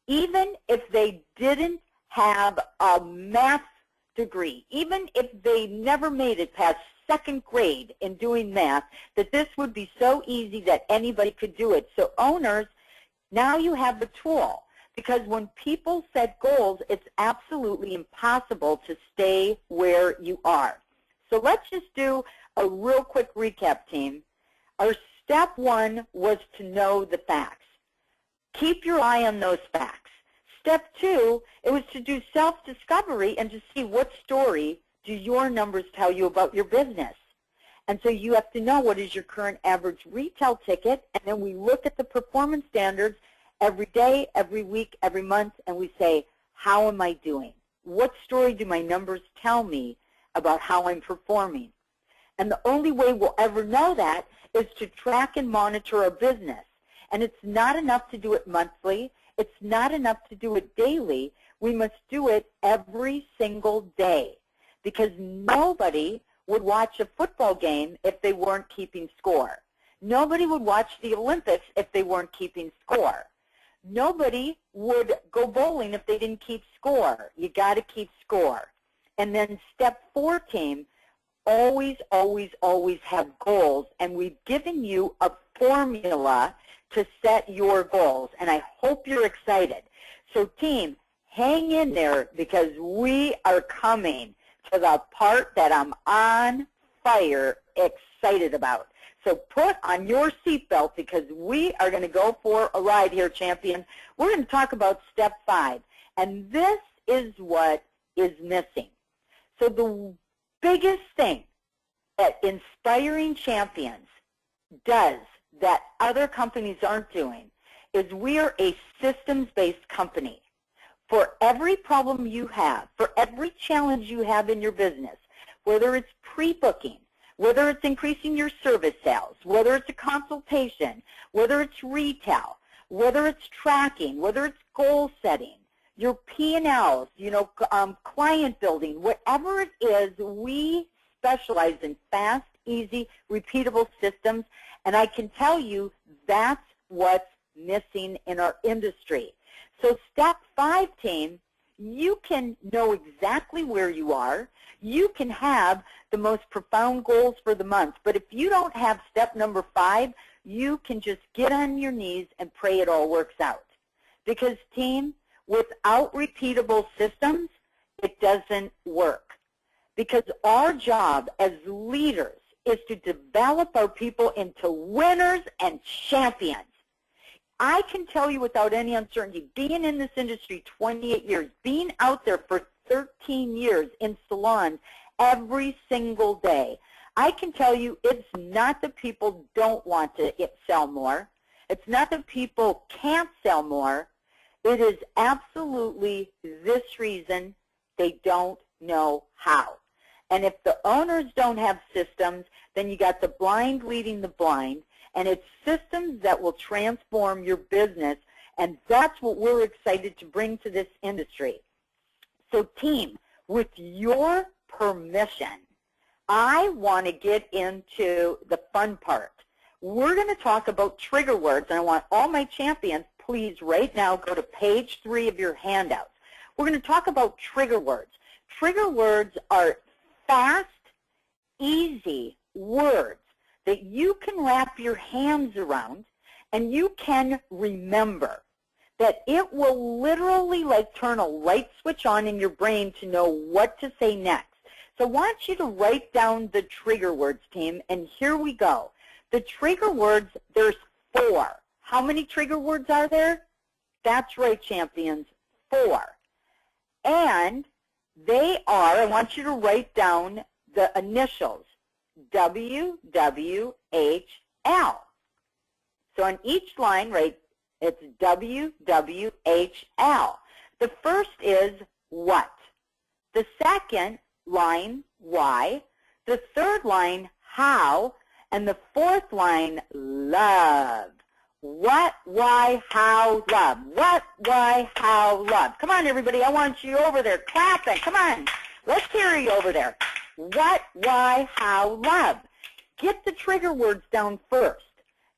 Even if they didn't have a math degree, even if they never made it past 2nd grade in doing math, that this would be so easy that anybody could do it. So owners, now you have the tool, because when people set goals, it's absolutely impossible to stay where you are. So let's just do a real quick recap, team. Our step 1 was to know the facts. Keep your eye on those facts. Step 2, it was to do self-discovery and to see what story do your numbers tell you about your business. And so you have to know what is your current average retail ticket, and then we look at the performance standards every day, every week, every month, and we say, how am I doing? What story do my numbers tell me about how I'm performing? And the only way we'll ever know that is to track and monitor our business. And it's not enough to do it monthly. It's not enough to do it daily. We must do it every single day, because nobody would watch a football game if they weren't keeping score. Nobody would watch the Olympics if they weren't keeping score. Nobody would go bowling if they didn't keep score. You got to keep score. And then step 4, team, always, always, always have goals. And we've given you a formula to set your goals. And I hope you're excited. So team, hang in there, because we are coming to the part that I'm on fire excited about. So put on your seatbelt, because we are going to go for a ride here, champions. We're going to talk about step 5, and this is what is missing. So the biggest thing that Inspiring Champions does that other companies aren't doing is we are a systems-based company. For every problem you have, for every challenge you have in your business, whether it's pre-booking, whether it's increasing your service sales, whether it's a consultation, whether it's retail, whether it's tracking, whether it's goal setting, your P&Ls, client building, whatever it is, we specialize in fast, easy, repeatable systems, and I can tell you that's what's missing in our industry. So step 5, team, you can know exactly where you are. You can have the most profound goals for the month. But if you don't have step number 5, you can just get on your knees and pray it all works out. Because, team, without repeatable systems, it doesn't work. Because our job as leaders is to develop our people into winners and champions. I can tell you without any uncertainty, being in this industry 28 years, being out there for 13 years in salons every single day, I can tell you it's not that people don't want to sell more. It's not that people can't sell more. It is absolutely this reason: they don't know how. And if the owners don't have systems, then you got the blind leading the blind, and it's systems that will transform your business, and that's what we're excited to bring to this industry. So team, with your permission, I want to get into the fun part. we're going to talk about trigger words, and I want all my champions, please right now go to page 3 of your handouts. We're going to talk about trigger words. Trigger words are fast, easy words that you can wrap your hands around and you can remember, that it will literally like turn a light switch on in your brain to know what to say next. So I want you to write down the trigger words, team, and here we go. The trigger words, there's 4. How many trigger words are there? That's right, champions, 4. And they are, I want you to write down the initials, W, W, H, L. So on each line, right, it's W, W, H, L. The first is what. The second line, why. The third line, how. And the fourth line, love. What, why, how, love. What, why, how, love. Come on, everybody. I want you over there clapping. Come on. Let's hear you over there. What, why, how, love. Get the trigger words down first.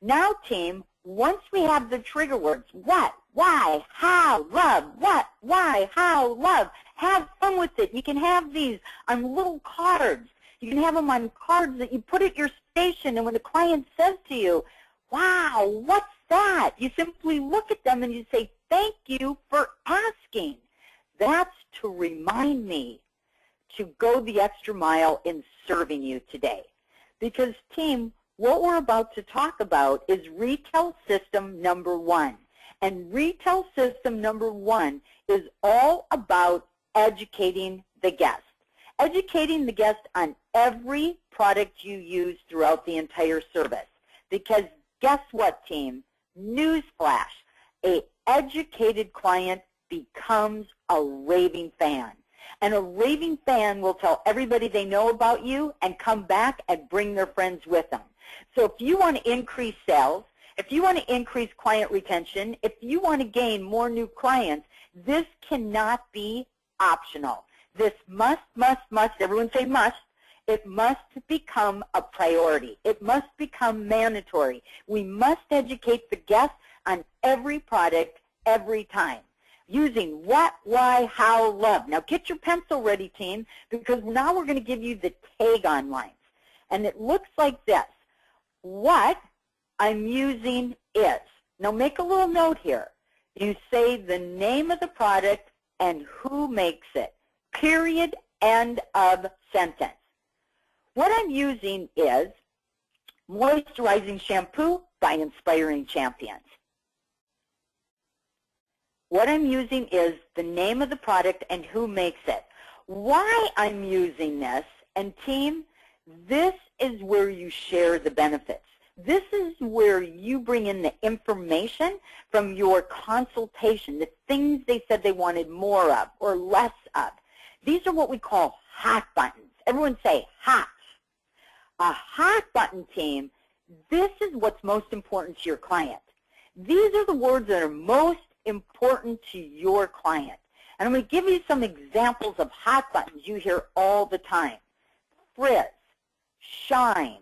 Now, team, once we have the trigger words, what, why, how, love, what, why, how, love, have fun with it. You can have these on little cards. You can have them on cards that you put at your station, and when the client says to you, wow, what's that? You simply look at them and you say, thank you for asking. That's to remind me to go the extra mile in serving you today. Because, team, what we're about to talk about is retail system number 1. And retail system number 1 is all about educating the guest. Educating the guest on every product you use throughout the entire service. Because guess what, team? Newsflash, an educated client becomes a raving fan. And a raving fan will tell everybody they know about you and come back and bring their friends with them. So if you want to increase sales, if you want to increase client retention, if you want to gain more new clients, this cannot be optional. This must, everyone say must. It must become a priority. It must become mandatory. We must educate the guest on every product every time, using what, why, how, love. Now get your pencil ready, team, because now we're going to give you the tag-on lines. And it looks like this. What I'm using is. Now make a little note here. You say the name of the product and who makes it. Period, end of sentence. What I'm using is moisturizing shampoo by Inspiring Champions. What I'm using is the name of the product and who makes it. Why I'm using this, and team, this is where you share the benefits. This is where you bring in the information from your consultation, the things they said they wanted more of or less of. These are what we call hot buttons. Everyone say hot. A hot button, team, this is what's most important to your client. These are the words that are most important to your client. And I'm going to give you some examples of hot buttons you hear all the time. Frizz, shine,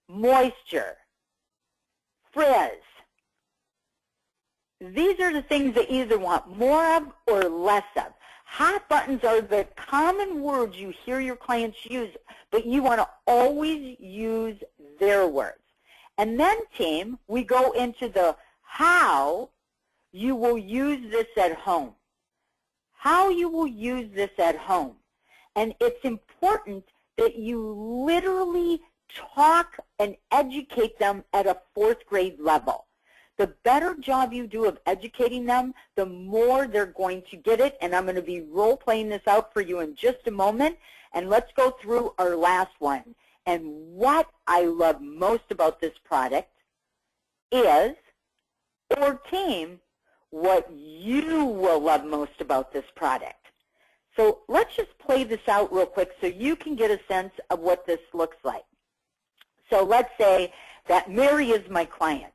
moisture, frizz. These are the things that you either want more of or less of. Hot buttons are the common words you hear your clients use, but you want to always use their words. And then, team, we go into the how you will use this at home. How you will use this at home. And it's important that you literally talk and educate them at a 4th grade level. The better job you do of educating them, the more they're going to get it. And I'm going to be role-playing this out for you in just a moment. And let's go through our last one. And what I love most about this product is, or team, what you will love most about this product. So let's just play this out real quick so you can get a sense of what this looks like. So let's say that Mary is my client.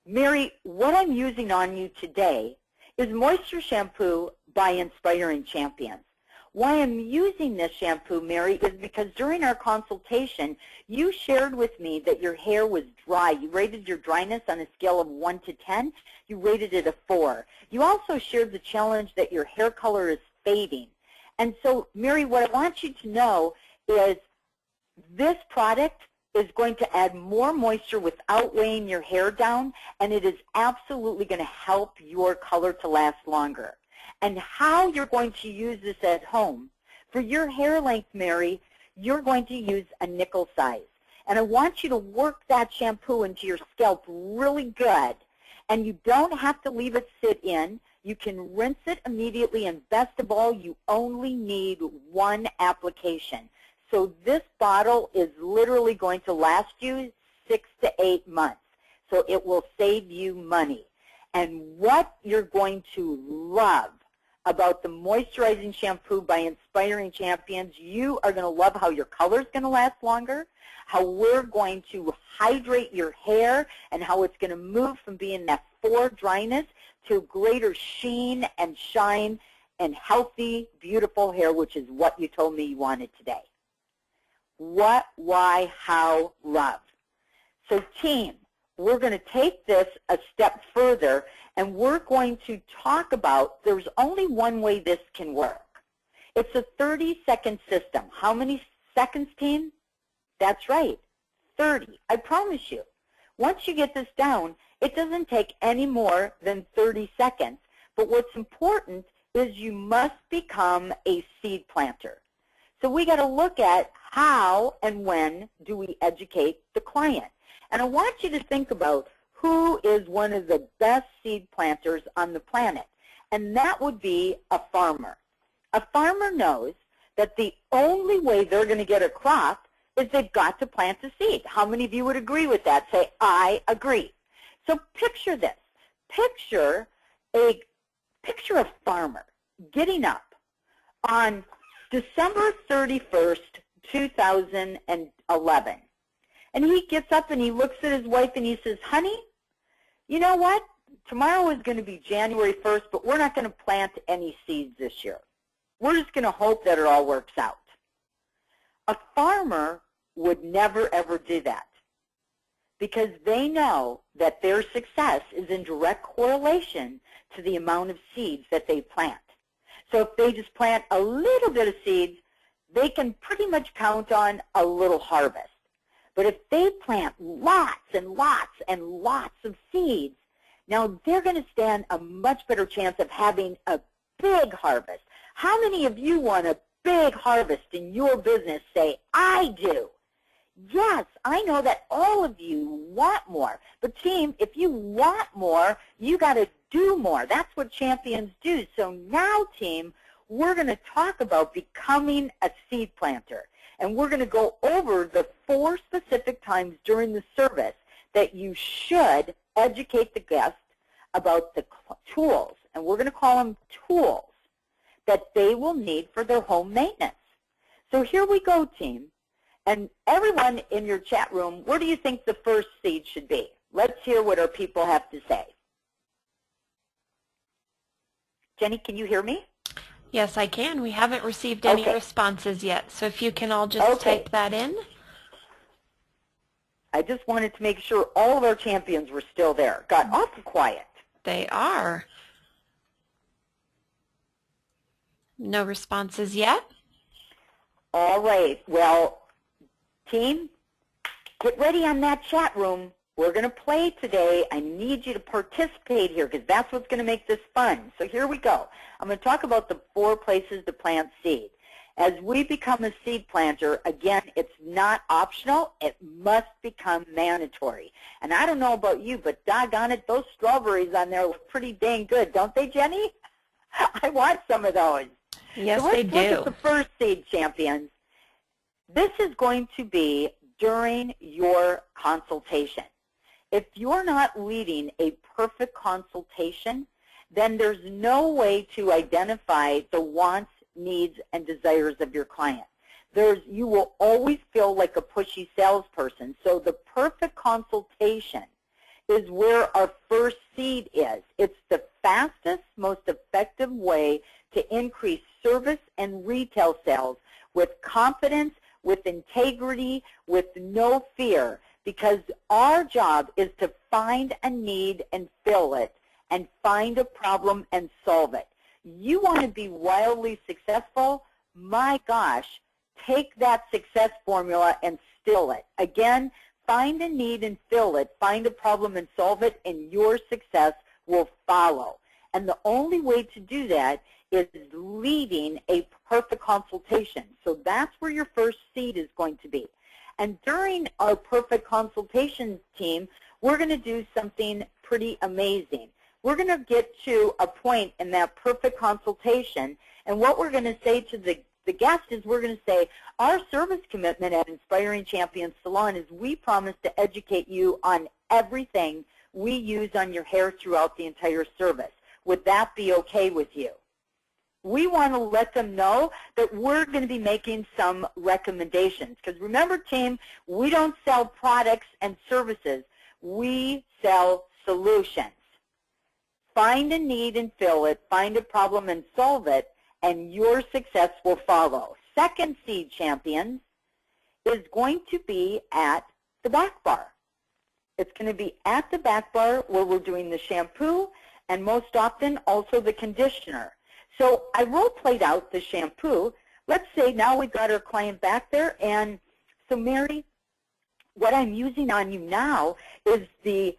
Mary, what I'm using on you today is Moisture Shampoo by Inspiring Champions. Why I'm using this shampoo, Mary, is because during our consultation, you shared with me that your hair was dry. You rated your dryness on a scale of 1 to 10. You rated it a 4. You also shared the challenge that your hair color is fading. And so, Mary, what I want you to know is this product is going to add more moisture without weighing your hair down, and it is absolutely going to help your color to last longer. And how you're going to use this at home, for your hair length, Mary, you're going to use a nickel size. And I want you to work that shampoo into your scalp really good. And you don't have to leave it sit in. You can rinse it immediately, and best of all, you only need one application. So this bottle is literally going to last you 6 to 8 months. So it will save you money. And what you're going to love about the moisturizing shampoo by Inspiring Champions, you are going to love how your color is going to last longer, how we're going to hydrate your hair, and how it's going to move from being that 4 dryness to greater sheen and shine and healthy, beautiful hair, which is what you told me you wanted today. What, why, how, love. So team, we're going to take this a step further, and we're going to talk about there's only one way this can work. It's a 30-second system. How many seconds, team? That's right, 30. I promise you. Once you get this down, it doesn't take any more than 30 seconds. But what's important is you must become a seed planter. So we got to look at how and when do we educate the client. And I want you to think about who is one of the best seed planters on the planet, and that would be a farmer. A farmer knows that the only way they're going to get a crop is they've got to plant a seed. How many of you would agree with that? Say, I agree. So picture this. Picture a farmer getting up on December 31st, 2011. And he gets up and he looks at his wife and he says, honey, you know what? Tomorrow is going to be January 1st, but we're not going to plant any seeds this year. We're just going to hope that it all works out. A farmer would never, ever do that because they know that their success is in direct correlation to the amount of seeds that they plant. So if they just plant a little bit of seeds, they can pretty much count on a little harvest. But if they plant lots and lots and lots of seeds, now they're going to stand a much better chance of having a big harvest. How many of you want a big harvest in your business? Say, I do. Yes, I know that all of you want more. But team, if you want more, you got to do more. That's what champions do. So now, team, we're going to talk about becoming a seed planter. And we're going to go over the 4 specific times during the service that you should educate the guest about the tools. And we're going to call them tools that they will need for their home maintenance. So here we go, team. And everyone in your chat room, where do you think the first seed should be? Let's hear what our people have to say. Jenny, can you hear me? Yes, I can. We haven't received any responses yet, so if you can all just type that in. I just wanted to make sure all of our champions were still there. Got awful quiet. They are. No responses yet? All right. Well, team, get ready on that chat room. We're going to play today. I need you to participate here because that's what's going to make this fun. So here we go. I'm going to talk about the 4 places to plant seed. As we become a seed planter, again, it's not optional. It must become mandatory. And I don't know about you, but doggone it, those strawberries on there look pretty dang good, don't they, Jenny? I want some of those. Yes, so they do. Let's look at the first seed, champions. This is going to be during your consultation. If you're not leading a perfect consultation, then there's no way to identify the wants, needs, and desires of your client. You will always feel like a pushy salesperson. So the perfect consultation is where our first seed is. It's the fastest, most effective way to increase service and retail sales with confidence, with integrity, with no fear, because our job is to find a need and fill it, and find a problem and solve it. You want to be wildly successful? My gosh, take that success formula and still it. Again, find a need and fill it, find a problem and solve it, and your success will follow. And the only way to do that is leading a perfect consultation. So that's where your first seed is going to be. And during our perfect consultation team, we're going to do something pretty amazing. We're going to get to a point in that perfect consultation, and what we're going to say to the guest is we're going to say, our service commitment at Inspiring Champions Salon is we promise to educate you on everything we use on your hair throughout the entire service. Would that be okay with you? We want to let them know that we're going to be making some recommendations. Because remember, team, we don't sell products and services. We sell solutions. Find a need and fill it, find a problem and solve it, and your success will follow. Second seed, champions, is going to be at the back bar. It's going to be at the back bar where we're doing the shampoo and most often also the conditioner. So I role-played out the shampoo. Let's say now we've got our client back there, and so Mary, what I'm using on you now is the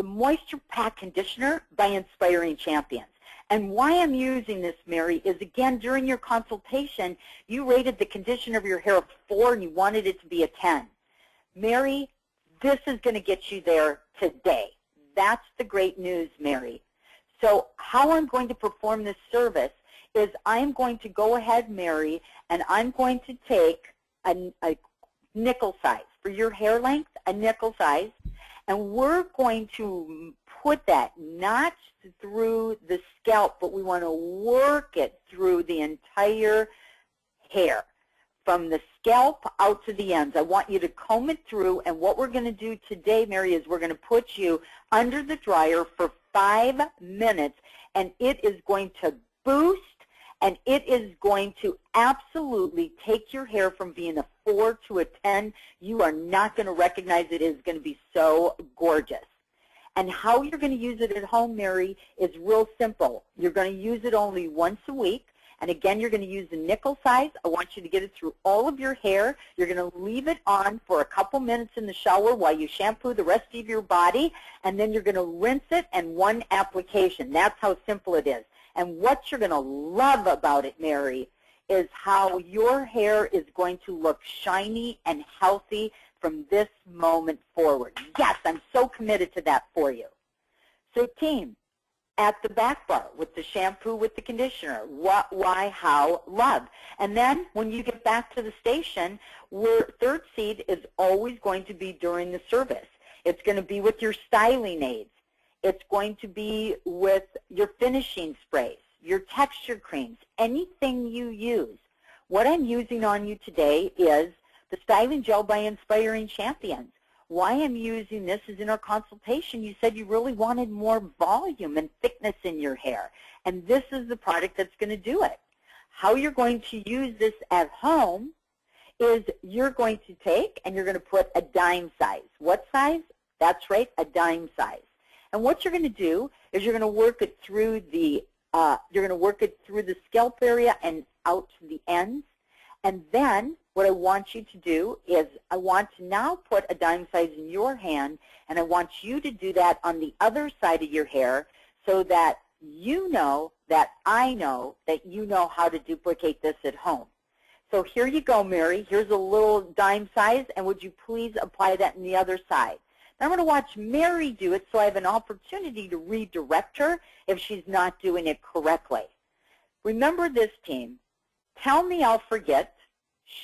Moisture Pack Conditioner by Inspiring Champions. And why I'm using this, Mary, is again, during your consultation, you rated the condition of your hair a 4 and you wanted it to be a 10. Mary, this is going to get you there today. That's the great news, Mary. So how I'm going to perform this service is I'm going to go ahead, Mary, and I'm going to take a nickel size. For your hair length, a nickel size, and we're going to put that not through the scalp, but we want to work it through the entire hair, from the scalp out to the ends. I want you to comb it through, and what we're going to do today, Mary, is we're going to put you under the dryer for 5 minutes, and it is going to boost, and it is going to absolutely take your hair from being a 4 to a 10. You are not going to recognize it. It is going to be so gorgeous. And how you're going to use it at home, Mary, is real simple. You're going to use it only once a week. And again, you're going to use the nickel size. I want you to get it through all of your hair. You're going to leave it on for a couple minutes in the shower while you shampoo the rest of your body. And then you're going to rinse it in one application. That's how simple it is. And what you're going to love about it, Mary, is how your hair is going to look shiny and healthy from this moment forward. Yes, I'm so committed to that for you. So team, at the back bar with the shampoo, with the conditioner, what, why, how, love. And then when you get back to the station, third seed is always going to be during the service. It's going to be with your styling aids. It's going to be with your finishing sprays, your texture creams, anything you use. What I'm using on you today is the Styling Gel by Inspiring Champions. Why I'm using this is in our consultation, you said you really wanted more volume and thickness in your hair. And this is the product that's going to do it. How you're going to use this at home is you're going to take and you're going to put a dime size. What size? That's right, a dime size. And what you're going to do is you're going to work it through the scalp area and out to the ends. And then what I want you to do is I want to now put a dime size in your hand, and I want you to do that on the other side of your hair so that you know that I know that you know how to duplicate this at home. So here you go, Mary. Here's a little dime size, and would you please apply that on the other side? Now I'm going to watch Mary do it so I have an opportunity to redirect her if she's not doing it correctly. Remember this, team. Tell me I'll forget.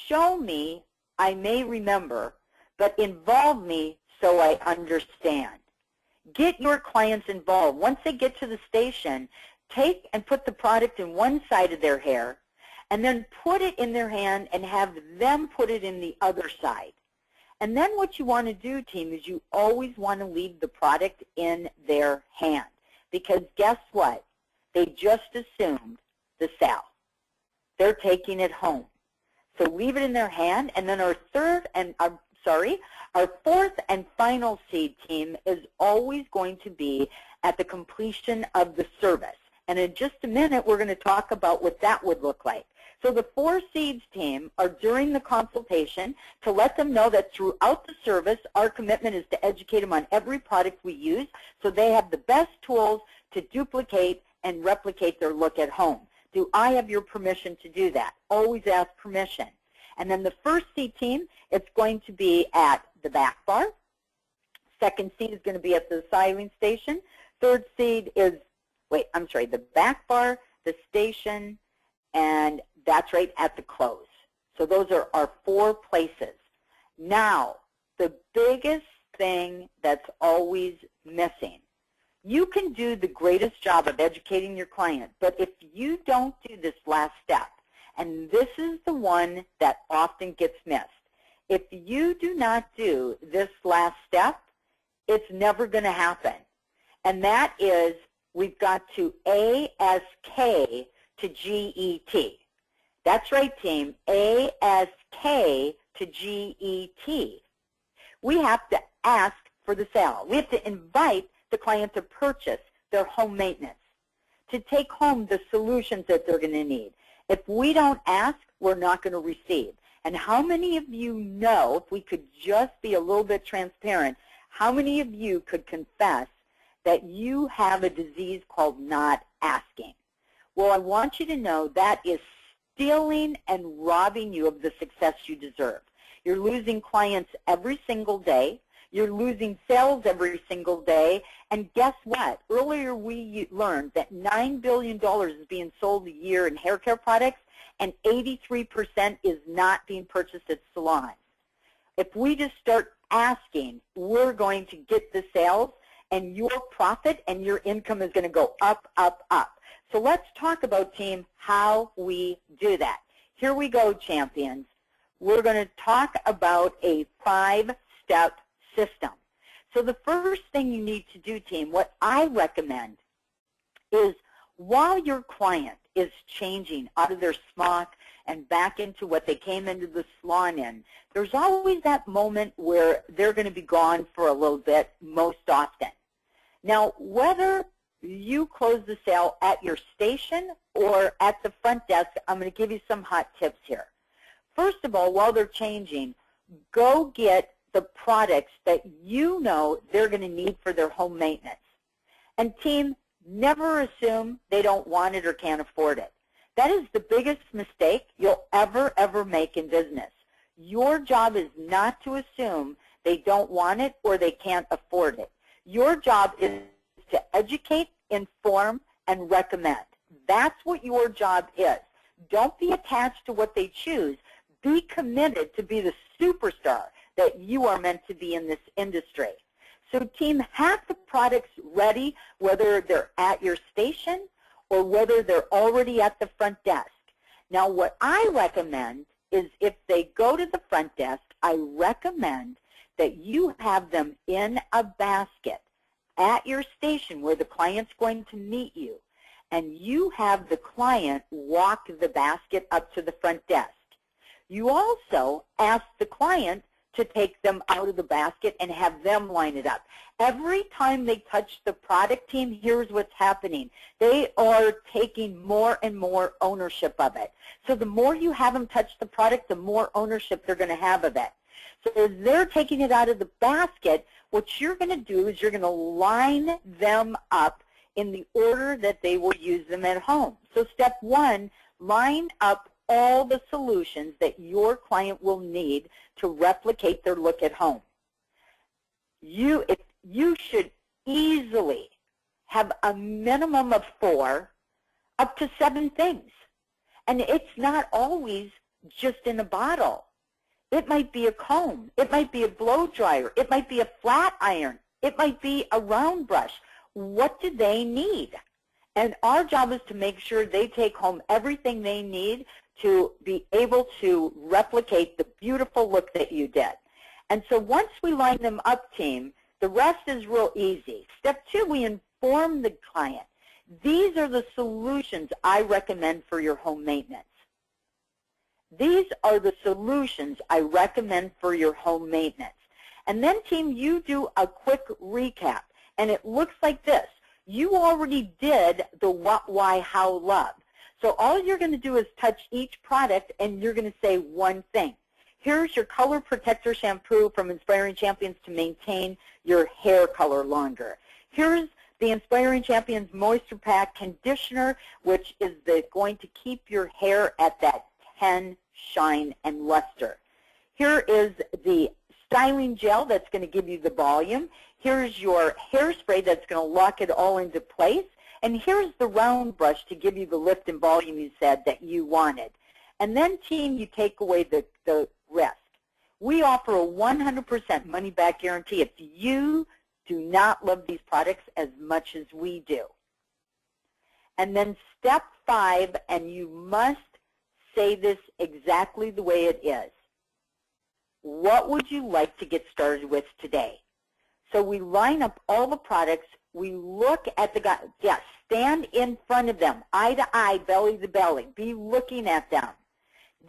Show me I may remember, but involve me so I understand. Get your clients involved. Once they get to the station, take and put the product in one side of their hair, and then put it in their hand and have them put it in the other side. And then what you want to do, team, is you always want to leave the product in their hand. Because guess what? they just assumed the sale. They're taking it home. So leave it in their hand, and then our fourth and final seed team is always going to be at the completion of the service. And in just a minute, we're going to talk about what that would look like. So the 4 seeds team are during the consultation to let them know that throughout the service, our commitment is to educate them on every product we use so they have the best tools to duplicate and replicate their look at home. Do I have your permission to do that? Always ask permission. And then the first seed team, it's going to be at the back bar. Second seed is going to be at the styling station. Third seed is, the back bar, the station, and that's right at the close. So those are our 4 places. Now, the biggest thing that's always missing. You can do the greatest job of educating your client, but if you don't do this last step, and this is the one that often gets missed, if you do not do this last step, it's never going to happen. And that is, we've got to ASK to GET. That's right, team, ASK to GET. We have to ask for the sale. We have to invite the client to purchase their home maintenance, to take home the solutions that they're going to need. If we don't ask, we're not going to receive. And how many of you know, if we could just be a little bit transparent, how many of you could confess that you have a disease called not asking? Well, I want you to know that is stealing and robbing you of the success you deserve. You're losing clients every single day. You're losing sales every single day. And guess what? Earlier we learned that $9 billion is being sold a year in hair care products, and 83% is not being purchased at salons. If we just start asking, we're going to get the sales, and your profit and your income is going to go up, up, up. So let's talk about, team, how we do that. Here we go, champions. We're going to talk about a 5-step system. So the first thing you need to do, team, what I recommend is while your client is changing out of their smock and back into what they came into the salon in, there's always that moment where they're going to be gone for a little bit most often. Now, whether you close the sale at your station or at the front desk, I'm going to give you some hot tips here. First of all, while they're changing, go get the products that you know they're going to need for their home maintenance. And team, never assume they don't want it or can't afford it. That is the biggest mistake you'll ever make in business. Your job is not to assume they don't want it or they can't afford it. Your job is to educate, inform, and recommend. That's what your job is. Don't be attached to what they choose. Be committed to be the superstar that you are meant to be in this industry. So team, have the products ready, whether they're at your station or whether they're already at the front desk. Now, what I recommend is if they go to the front desk, I recommend that you have them in a basket at your station where the client's going to meet you, and you have the client walk the basket up to the front desk. You also ask the client to take them out of the basket and have them line it up. Every time they touch the product, team, here's what's happening. They are taking more and more ownership of it. So the more you have them touch the product, the more ownership they're going to have of it. So as they're taking it out of the basket, what you're going to do is you're going to line them up in the order that they will use them at home. So step 1, line up all the solutions that your client will need to replicate their look at home. You should easily have a minimum of 4 up to 7 things. And it's not always just in a bottle. It might be a comb. It might be a blow dryer. It might be a flat iron. It might be a round brush. What do they need? And our job is to make sure they take home everything they need to be able to replicate the beautiful look that you did. And so once we line them up, team, the rest is real easy. Step 2, we inform the client. These are the solutions I recommend for your home maintenance. These are the solutions I recommend for your home maintenance. And then, team, you do a quick recap, and it looks like this. You already did the what, why, how, love. So all you're going to do is touch each product, and you're going to say one thing. Here's your Color Protector Shampoo from Inspiring Champions to maintain your hair color longer. Here's the Inspiring Champions Moisture Pack Conditioner, which is going to keep your hair at that 10 shine and luster. Here is the styling gel that's going to give you the volume. Here's your hairspray that's going to lock it all into place. And here's the round brush to give you the lift and volume you said that you wanted. And then, team, you take away the rest. We offer a 100% money-back guarantee if you do not love these products as much as we do. And then step 5, and you must say this exactly the way it is. What would you like to get started with today? So we line up all the products. We look at the guy. Yes, stand in front of them, eye to eye, belly to belly. Be looking at them.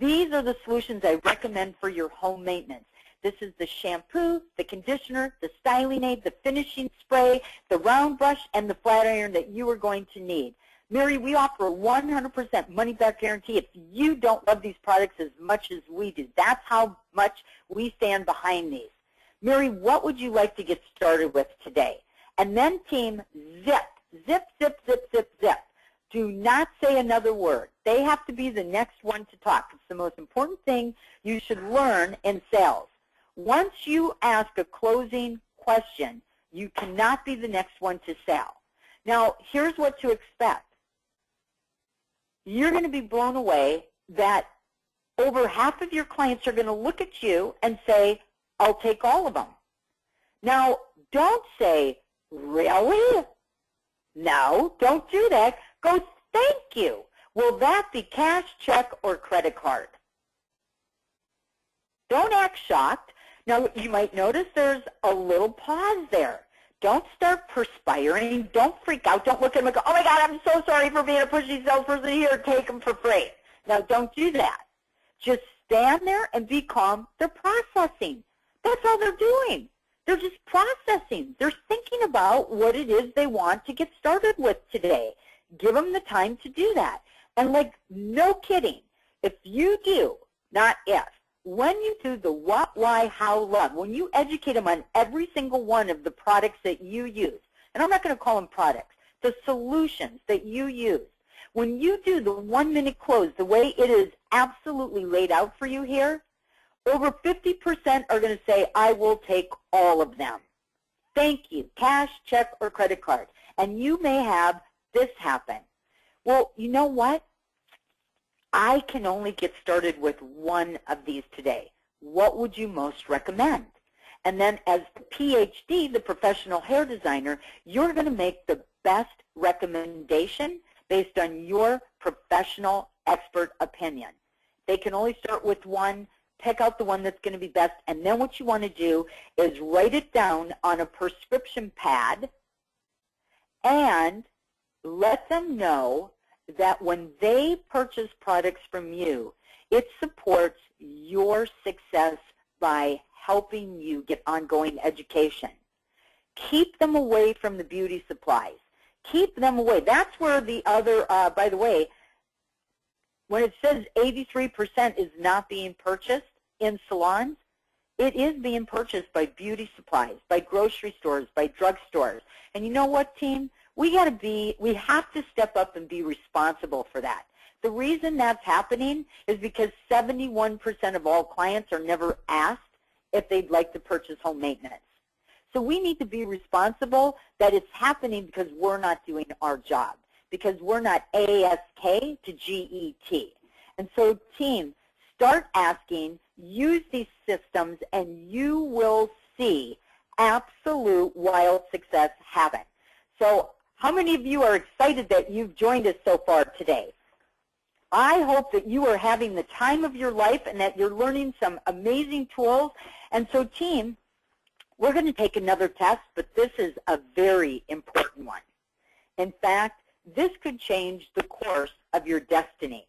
These are the solutions I recommend for your home maintenance. This is the shampoo, the conditioner, the styling aid, the finishing spray, the round brush, and the flat iron that you are going to need. Mary, we offer a 100% money-back guarantee if you don't love these products as much as we do. That's how much we stand behind these. Mary, what would you like to get started with today? And then, team, zip, zip, zip, zip, zip, zip. Do not say another word. They have to be the next one to talk. It's the most important thing you should learn in sales. Once you ask a closing question, you cannot be the next one to sell. Now, here's what to expect. You're going to be blown away that over half of your clients are going to look at you and say, I'll take all of them. Now, don't say, really? No, don't do that. Go, thank you. Will that be cash, check, or credit card? Don't act shocked. Now, you might notice there's a little pause there. Don't start perspiring. Don't freak out. Don't look at them and go, oh, my God, I'm so sorry for being a pushy salesperson here. Take them for free. Now, don't do that. Just stand there and be calm. They're processing. That's all they're doing. They're just processing. They're thinking about what it is they want to get started with today. Give them the time to do that. And, like, no kidding, if you do, not if, when you do the what, why, how, love, when you educate them on every single one of the products that you use, and I'm not going to call them products, the solutions that you use, when you do the 1-minute close the way it is absolutely laid out for you here, over 50% are going to say, I will take all of them. Thank you, cash, check, or credit card. And you may have this happen. Well, you know what? I can only get started with one of these today. What would you most recommend? And then as the PhD, the professional hair designer, you're going to make the best recommendation based on your professional expert opinion. They can only start with one. Pick out the one that's going to be best. And then what you want to do is write it down on a prescription pad and let them know that when they purchase products from you, it supports your success by helping you get ongoing education. Keep them away from the beauty supplies. Keep them away. That's where the other, by the way, when it says 83% is not being purchased in salons, it is being purchased by beauty supplies, by grocery stores, by drugstores. And you know what, team? We have to step up and be responsible for that. The reason that's happening is because 71% of all clients are never asked if they'd like to purchase home maintenance. So we need to be responsible that it's happening because we're not doing our job, because we're not ASK to GET. And so, team, start asking, use these systems, and you will see absolute wild success happen. So how many of you are excited that you've joined us so far today? I hope that you are having the time of your life and that you're learning some amazing tools. And so, team, we're going to take another test, but this is a very important one. In fact, this could change the course of your destiny.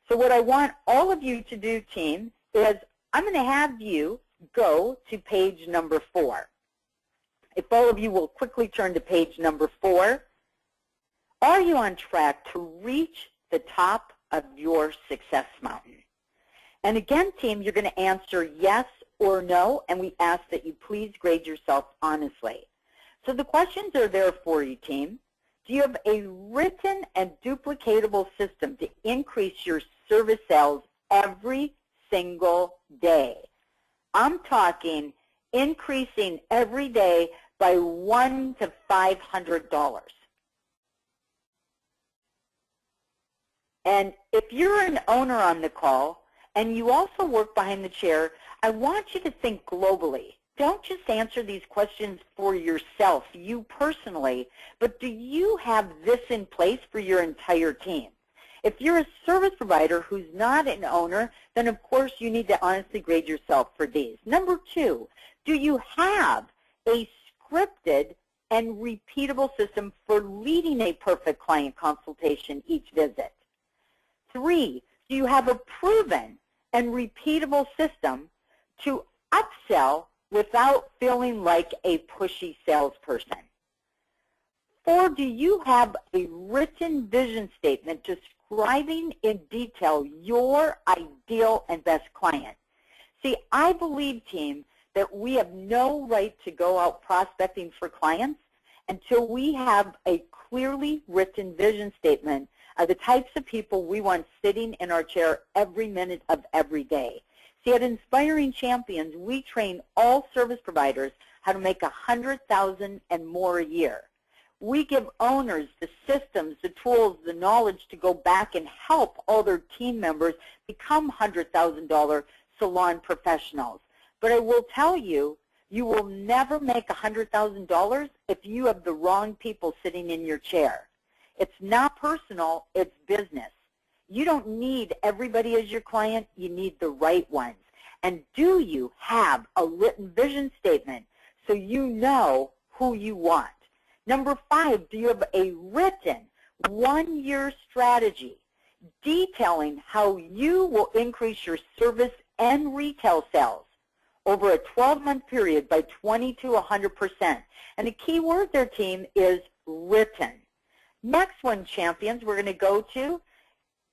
So what I want all of you to do, team, is I'm going to have you go to page number 4. If all of you will quickly turn to page number 4, are you on track to reach the top of your success mountain? And again, team, you're going to answer yes or no, and we ask that you please grade yourself honestly. So the questions are there for you, team. Do you have a written and duplicatable system to increase your service sales every single day? I'm talking increasing every day by $100 to $500. And if you're an owner on the call and you also work behind the chair, I want you to think globally. Don't just answer these questions for yourself, you personally, but do you have this in place for your entire team? If you're a service provider who's not an owner, then of course you need to honestly grade yourself for these. Number 2, do you have a scripted and repeatable system for leading a perfect client consultation each visit? 3, do you have a proven and repeatable system to upsell without feeling like a pushy salesperson? 4, do you have a written vision statement describing in detail your ideal and best client? See, I believe, team, that we have no right to go out prospecting for clients until we have a clearly written vision statement of the types of people we want sitting in our chair every minute of every day. See, at Inspiring Champions, we train all service providers how to make $100,000 and more a year. We give owners the systems, the tools, the knowledge to go back and help all their team members become $100,000 salon professionals. But I will tell you, you will never make $100,000 if you have the wrong people sitting in your chair. It's not personal, it's business. You don't need everybody as your client, you need the right ones. And do you have a written vision statement so you know who you want? Number 5, do you have a written 1-year strategy detailing how you will increase your service and retail sales over a 12-month period by 20 to 100%? And the key word there, team, is written. Next one, champions, we're going to go to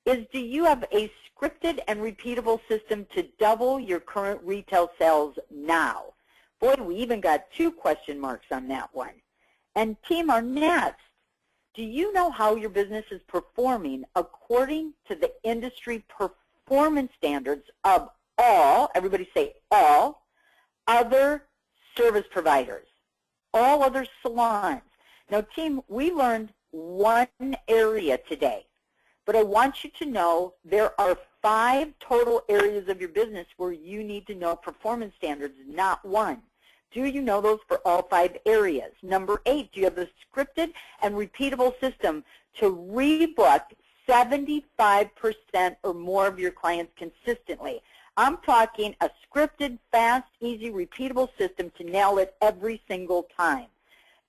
is, do you have a scripted and repeatable system to double your current retail sales now? Boy, we even got 2 question marks on that one. And team, our next, do you know how your business is performing according to the industry performance standards of all, everybody say all, other service providers, all other salons? Now, team, we learned one area today, but I want you to know there are 5 total areas of your business where you need to know performance standards, not 1. Do you know those for all 5 areas? Number 8, do you have a scripted and repeatable system to rebook 75% or more of your clients consistently? I'm talking a scripted, fast, easy, repeatable system to nail it every single time.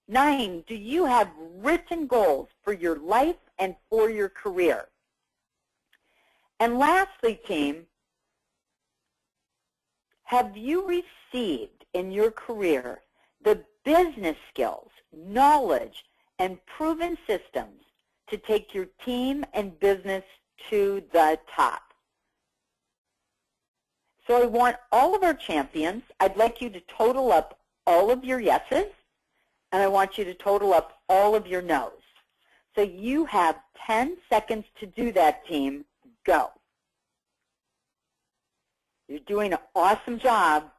9, do you have written goals for your life and for your career? And lastly, team, have you received in your career the business skills, knowledge, and proven systems to take your team and business to the top? So I want all of our champions, I'd like you to total up all of your yeses, and I want you to total up all of your no's. So you have 10 seconds to do that, team. Go. You're doing an awesome job.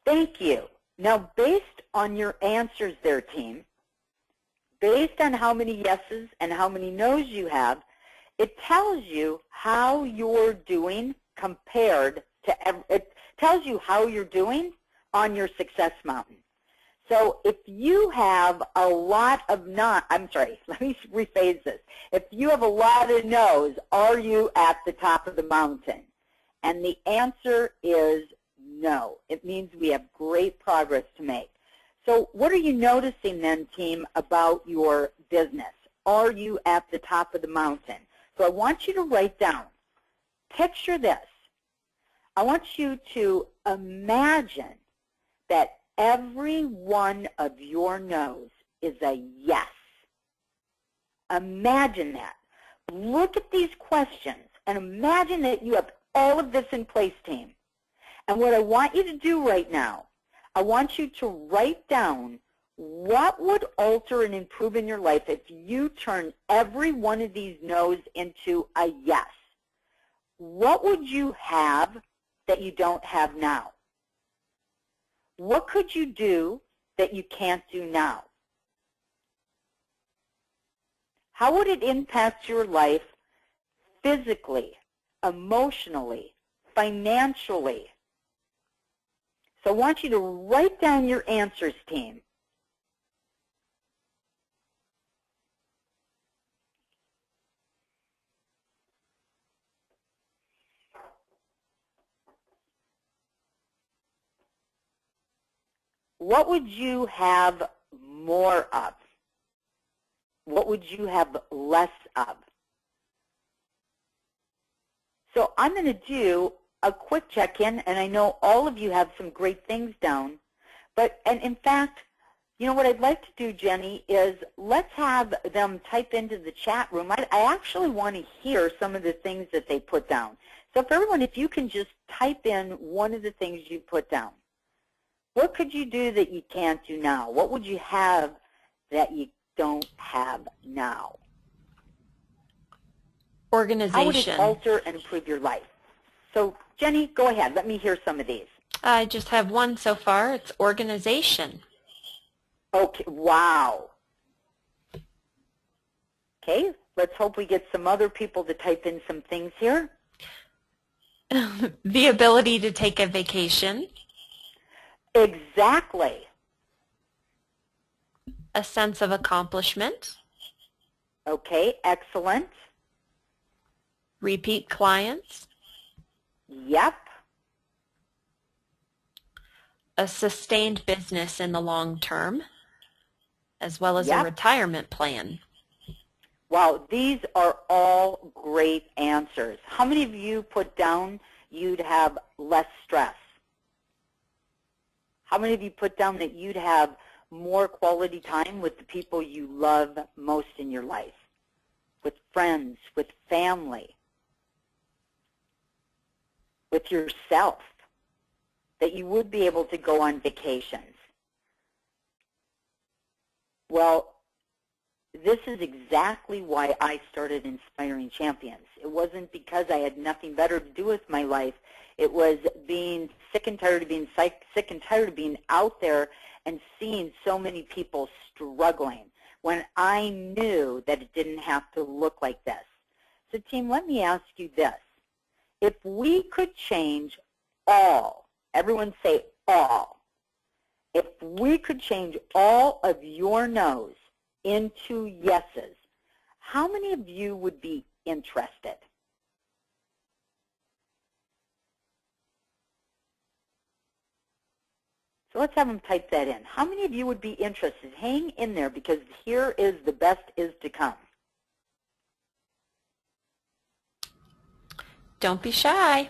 Thank you. Now, based on your answers there, team, based on how many yeses and how many no's you have, it tells you how you're doing compared to, it tells you how you're doing on your success mountain. So if you have a lot of let me rephrase this. If you have a lot of no's, are you at the top of the mountain? And the answer is no. It means we have great progress to make. So what are you noticing then, team, about your business? Are you at the top of the mountain? So I want you to write down, picture this. I want you to imagine that every one of your no's is a yes. Imagine that. Look at these questions and imagine that you have all of this in place, team. And what I want you to do right now, I want you to write down what would alter and improve in your life if you turn every one of these no's into a yes. What would you have that you don't have now? What could you do that you can't do now? How would it impact your life physically, emotionally, financially? So I want you to write down your answers, team. What would you have more of? What would you have less of? So I'm going to do a quick check-in, and I know all of you have some great things down. And in fact, you know what I'd like to do, Jenny, is let's have them type into the chat room. I actually want to hear some of the things that they put down. So for everyone, if you can just type in one of the things you put down. What could you do that you can't do now? What would you have that you don't have now? Organization. How would it alter and improve your life? So, Jenny, go ahead. Let me hear some of these. I just have one so far. It's organization. Okay, wow. Okay, let's hope we get some other people to type in some things here. The ability to take a vacation. Exactly. A sense of accomplishment. Okay, excellent. Repeat clients. Yep. A sustained business in the long term, as well as Yep. a retirement plan. Wow, these are all great answers. How many of you put down you'd have less stress? How many of you put down that you'd have more quality time with the people you love most in your life? With friends, with family, with yourself, that you would be able to go on vacations? Well, this is exactly why I started Inspiring Champions. It wasn't because I had nothing better to do with my life. It was being sick and tired of being sick and tired of being out there and seeing so many people struggling when I knew that it didn't have to look like this. So team, let me ask you this. If we could change all, everyone say all, if we could change all of your no's into yeses, how many of you would be interested? So let's have them type that in. How many of you would be interested? Hang in there because here is the best is to come. Don't be shy.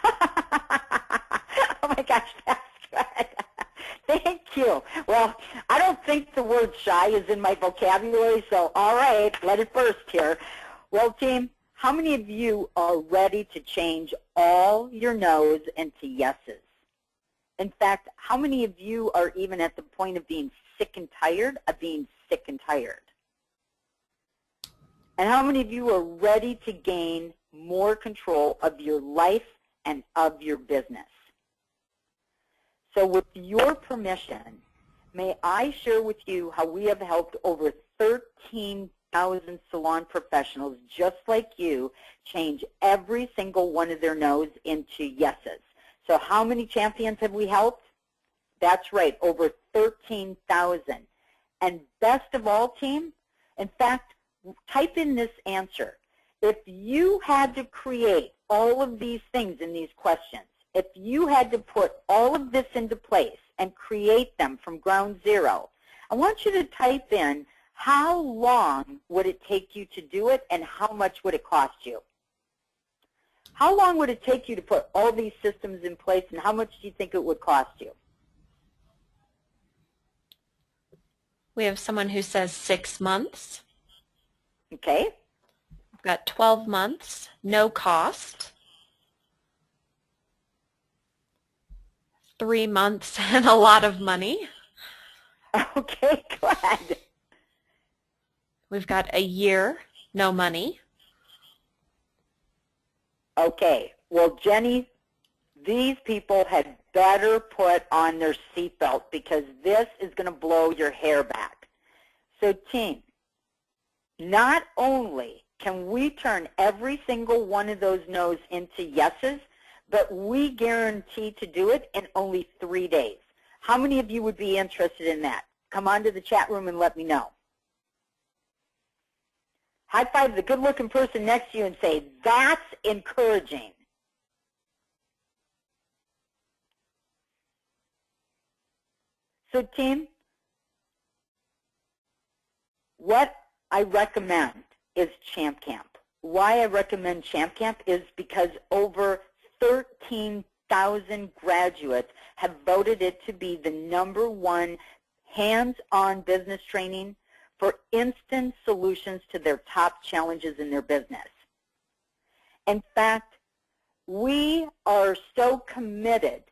Oh my gosh, that's good. Thank you. Well, I don't think the word shy is in my vocabulary, so all right, let it burst here. Well, team, how many of you are ready to change all your no's into yeses? In fact, how many of you are even at the point of being sick and tired of being sick and tired? And how many of you are ready to gain more control of your life and of your business? So with your permission, may I share with you how we have helped over 13,000 salon professionals just like you change every single one of their no's into yeses. So how many champions have we helped? That's right, over 13,000. And best of all, team, in fact, type in this answer. If you had to create all of these things in these questions, if you had to put all of this into place and create them from ground zero, I want you to type in how long would it take you to do it and how much would it cost you? How long would it take you to put all these systems in place and how much do you think it would cost you? We have someone who says 6 months. Okay. We've got 12 months, no cost. 3 months and a lot of money. Okay, good. We've got a year, no money. Okay, well, Jenny, these people had better put on their seatbelt because this is going to blow your hair back. So, team, not only can we turn every single one of those no's into yeses, but we guarantee to do it in only 3 days. How many of you would be interested in that? Come on to the chat room and let me know. High five the good-looking person next to you and say, that's encouraging. So, team, what I recommend is Champ Camp. Why I recommend Champ Camp is because over 13,000 graduates have voted it to be the #1 hands-on business training for instant solutions to their top challenges in their business. In fact, we are so committed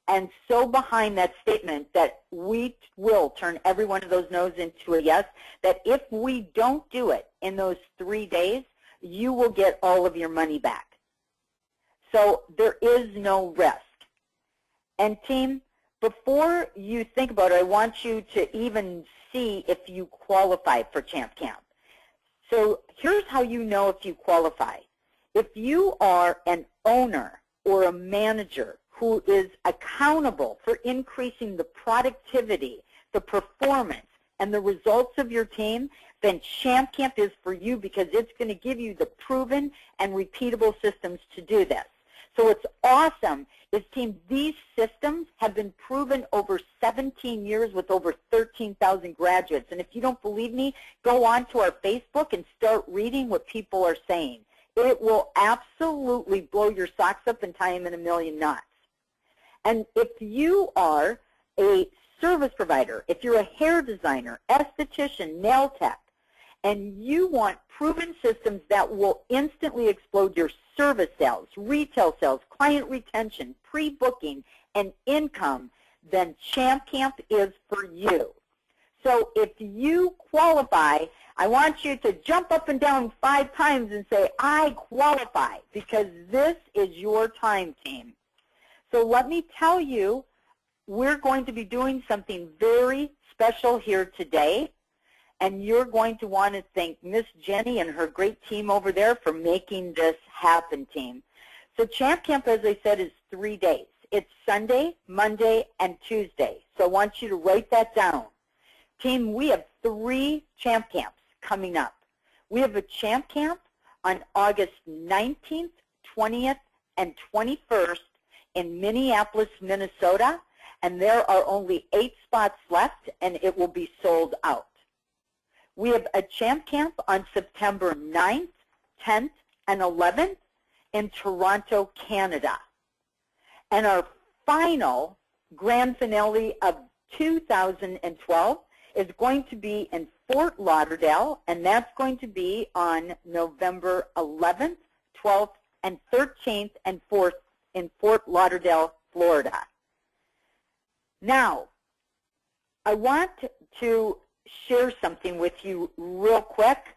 and so behind that statement that we will turn every one of those no's into a yes, that if we don't do it in those 3 days, you will get all of your money back. So there is no risk. And team, before you think about it, I want you to even see if you qualify for Champ Camp. So here's how you know if you qualify. If you are an owner or a manager who is accountable for increasing the productivity, the performance, and the results of your team, then Champ Camp is for you because it's going to give you the proven and repeatable systems to do this. So what's awesome is, team, these systems have been proven over 17 years with over 13,000 graduates. And if you don't believe me, go on to our Facebook and start reading what people are saying. It will absolutely blow your socks up and tie them in a million knots. And if you are a service provider, if you're a hair designer, esthetician, nail tech, and you want proven systems that will instantly explode your service sales, retail sales, client retention, pre-booking, and income, then Champ Camp is for you. So if you qualify, I want you to jump up and down 5 times and say, I qualify, because this is your time, team. So let me tell you, we're going to be doing something very special here today. And you're going to want to thank Miss Jenny and her great team over there for making this happen, team. So Champ Camp, as I said, is 3 days. It's Sunday, Monday, and Tuesday. So I want you to write that down. Team, we have 3 Champ Camps coming up. We have a Champ Camp on August 19th, 20th, and 21st in Minneapolis, Minnesota. And there are only 8 spots left, and it will be sold out. We have a Champ Camp on September 9th, 10th, and 11th in Toronto, Canada. And our final grand finale of 2012 is going to be in Fort Lauderdale, and that's going to be on November 11th, 12th, and 13th and 4th in Fort Lauderdale, Florida. Now, I want to share something with you real quick.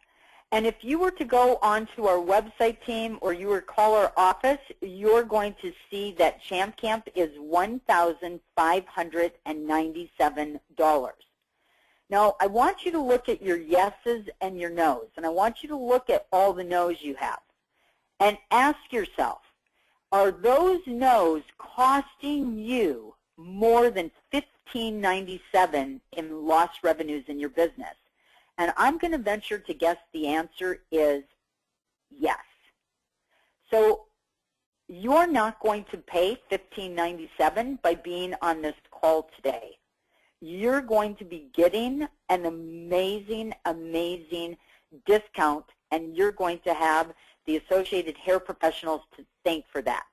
And if you were to go onto our website, team, or you were to call our office, you're going to see that Champ Camp is $1,597. Now, I want you to look at your yeses and your nos, and I want you to look at all the nos you have and ask yourself, are those no's costing you more than $1,597 in lost revenues in your business? And I'm going to venture to guess the answer is yes. So you're not going to pay $1,597 by being on this call today, you're going to be getting an amazing, amazing discount, and you're going to have the Associated Hair Professionals to thank for that.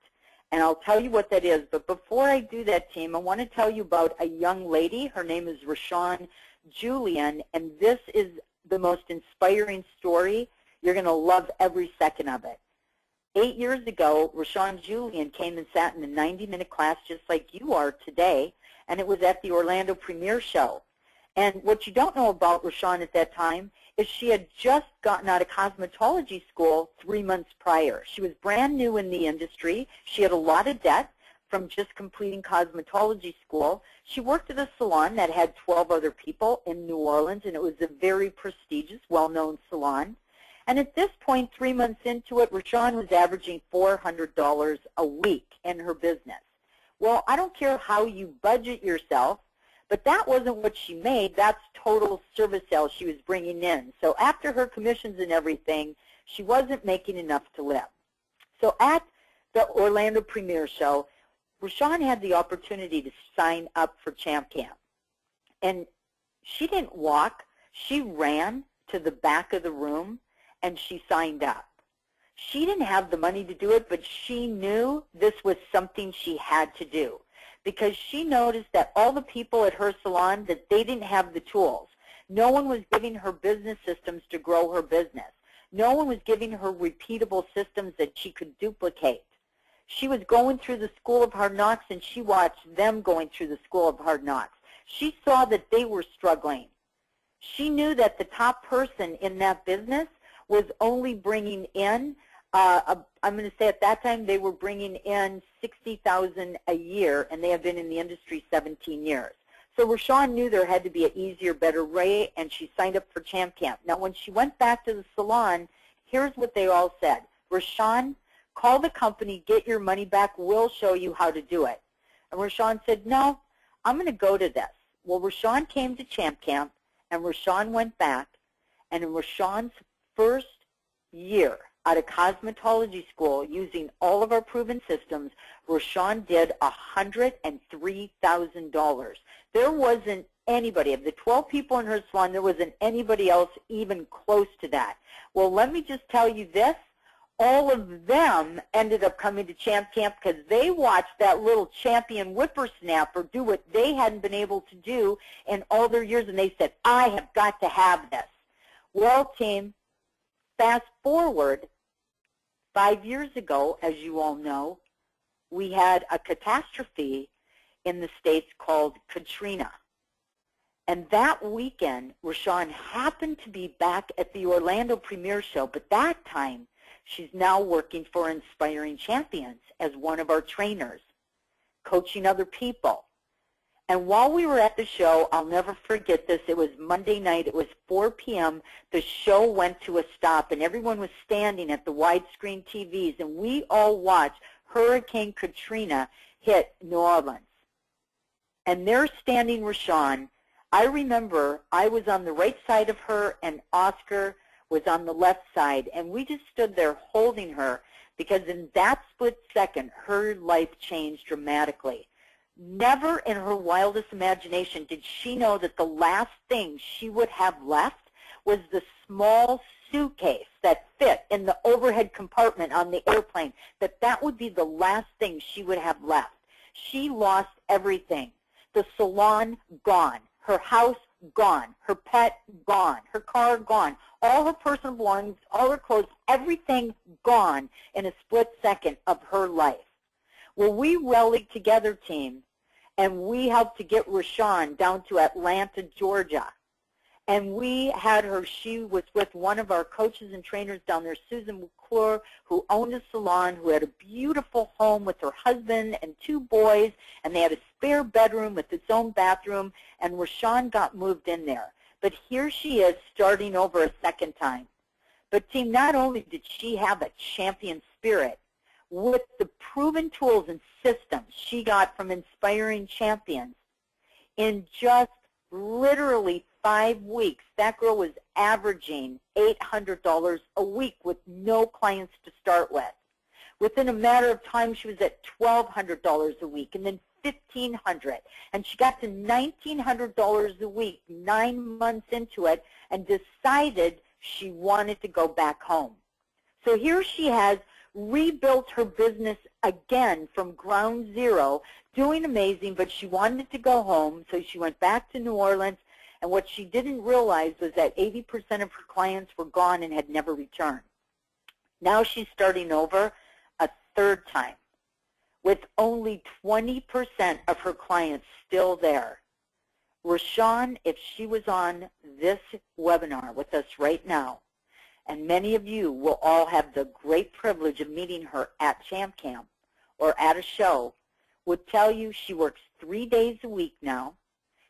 And I'll tell you what that is. But before I do that, team, I want to tell you about a young lady. Her name is Rashawn Julian, and this is the most inspiring story. You're going to love every second of it. 8 years ago, Rashawn Julian came and sat in a 90-minute class just like you are today, and it was at the Orlando Premiere Show. And what you don't know about Rashawn at that time is she had just gotten out of cosmetology school 3 months prior. She was brand new in the industry. She had a lot of debt from just completing cosmetology school. She worked at a salon that had 12 other people in New Orleans, and it was a very prestigious, well-known salon. And at this point, 3 months into it, Rashawn was averaging $400 a week in her business. Well, I don't care how you budget yourself, but that wasn't what she made. That's total service sales she was bringing in. So after her commissions and everything, she wasn't making enough to live. So at the Orlando Premiere Show, Rashawn had the opportunity to sign up for Champ Camp. And she didn't walk. She ran to the back of the room, and she signed up. She didn't have the money to do it, but she knew this was something she had to do, because she noticed that all the people at her salon, that they didn't have the tools. No one was giving her business systems to grow her business. No one was giving her repeatable systems that she could duplicate. She was going through the School of Hard Knocks, and she watched them going through the School of Hard Knocks. She saw that they were struggling. She knew that the top person in that business was only bringing in, I'm going to say at that time they were bringing in $60,000 a year, and they have been in the industry 17 years. So Rashawn knew there had to be an easier, better way, and she signed up for Champ Camp. Now, when she went back to the salon, here's what they all said. Rashawn, call the company, get your money back, we'll show you how to do it. And Rashawn said, no, I'm going to go to this. Well, Rashawn came to Champ Camp, and Rashawn went back, and in Rashawn's first year out of cosmetology school, using all of our proven systems, Rashawn did $103,000. There wasn't anybody, of the 12 people in her salon, there wasn't anybody else even close to that. Well, let me just tell you this, all of them ended up coming to Champ Camp because they watched that little champion whippersnapper do what they hadn't been able to do in all their years, and they said, I have got to have this. Well, team, fast forward, 5 years ago, as you all know, we had a catastrophe in the States called Katrina. And that weekend, Rashawn happened to be back at the Orlando Premiere Show, but that time, she's now working for Inspiring Champions as one of our trainers, coaching other people. And while we were at the show, I'll never forget this, it was Monday night, it was 4 p.m., the show went to a stop, and everyone was standing at the widescreen TVs, and we all watched Hurricane Katrina hit New Orleans. And there standing Rashawn, I remember I was on the right side of her, and Oscar was on the left side, and we just stood there holding her, because in that split second, her life changed dramatically. Never in her wildest imagination did she know that the last thing she would have left was the small suitcase that fit in the overhead compartment on the airplane, that would be the last thing she would have left. She lost everything. The salon, gone. Her house, gone. Her pet, gone. Her car, gone. All her personal belongings, all her clothes, everything gone in a split second of her life. Well, we rallied together, team, and we helped to get Rashawn down to Atlanta, Georgia. And we had her, she was with one of our coaches and trainers down there, Susan McClure, who owned a salon, who had a beautiful home with her husband and 2 boys, and they had a spare bedroom with its own bathroom, and Rashawn got moved in there. But here she is starting over a second time. But team, not only did she have a champion spirit, with the proven tools and systems she got from Inspiring Champions, in just literally 5 weeks, that girl was averaging $800 a week with no clients to start with. Within a matter of time, she was at $1,200 a week, and then $1,500. And she got to $1,900 a week 9 months into it and decided she wanted to go back home. So here she has rebuilt her business again from ground zero, doing amazing, but she wanted to go home, so she went back to New Orleans, and what she didn't realize was that 80% of her clients were gone and had never returned. Now she's starting over a third time with only 20% of her clients still there. Rashawn, if she was on this webinar with us right now, and many of you will all have the great privilege of meeting her at Champ Camp or at a show, would tell you she works 3 days a week now.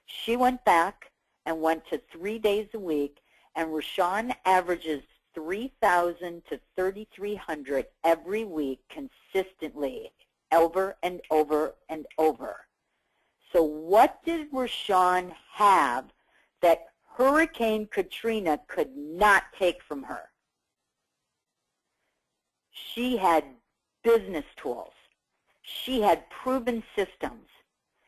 She went back and went to 3 days a week, and Rashawn averages $3,000 to $3,300 every week consistently, over and over and over. So what did Rashawn have that Hurricane Katrina could not take from her? She had business tools. She had proven systems.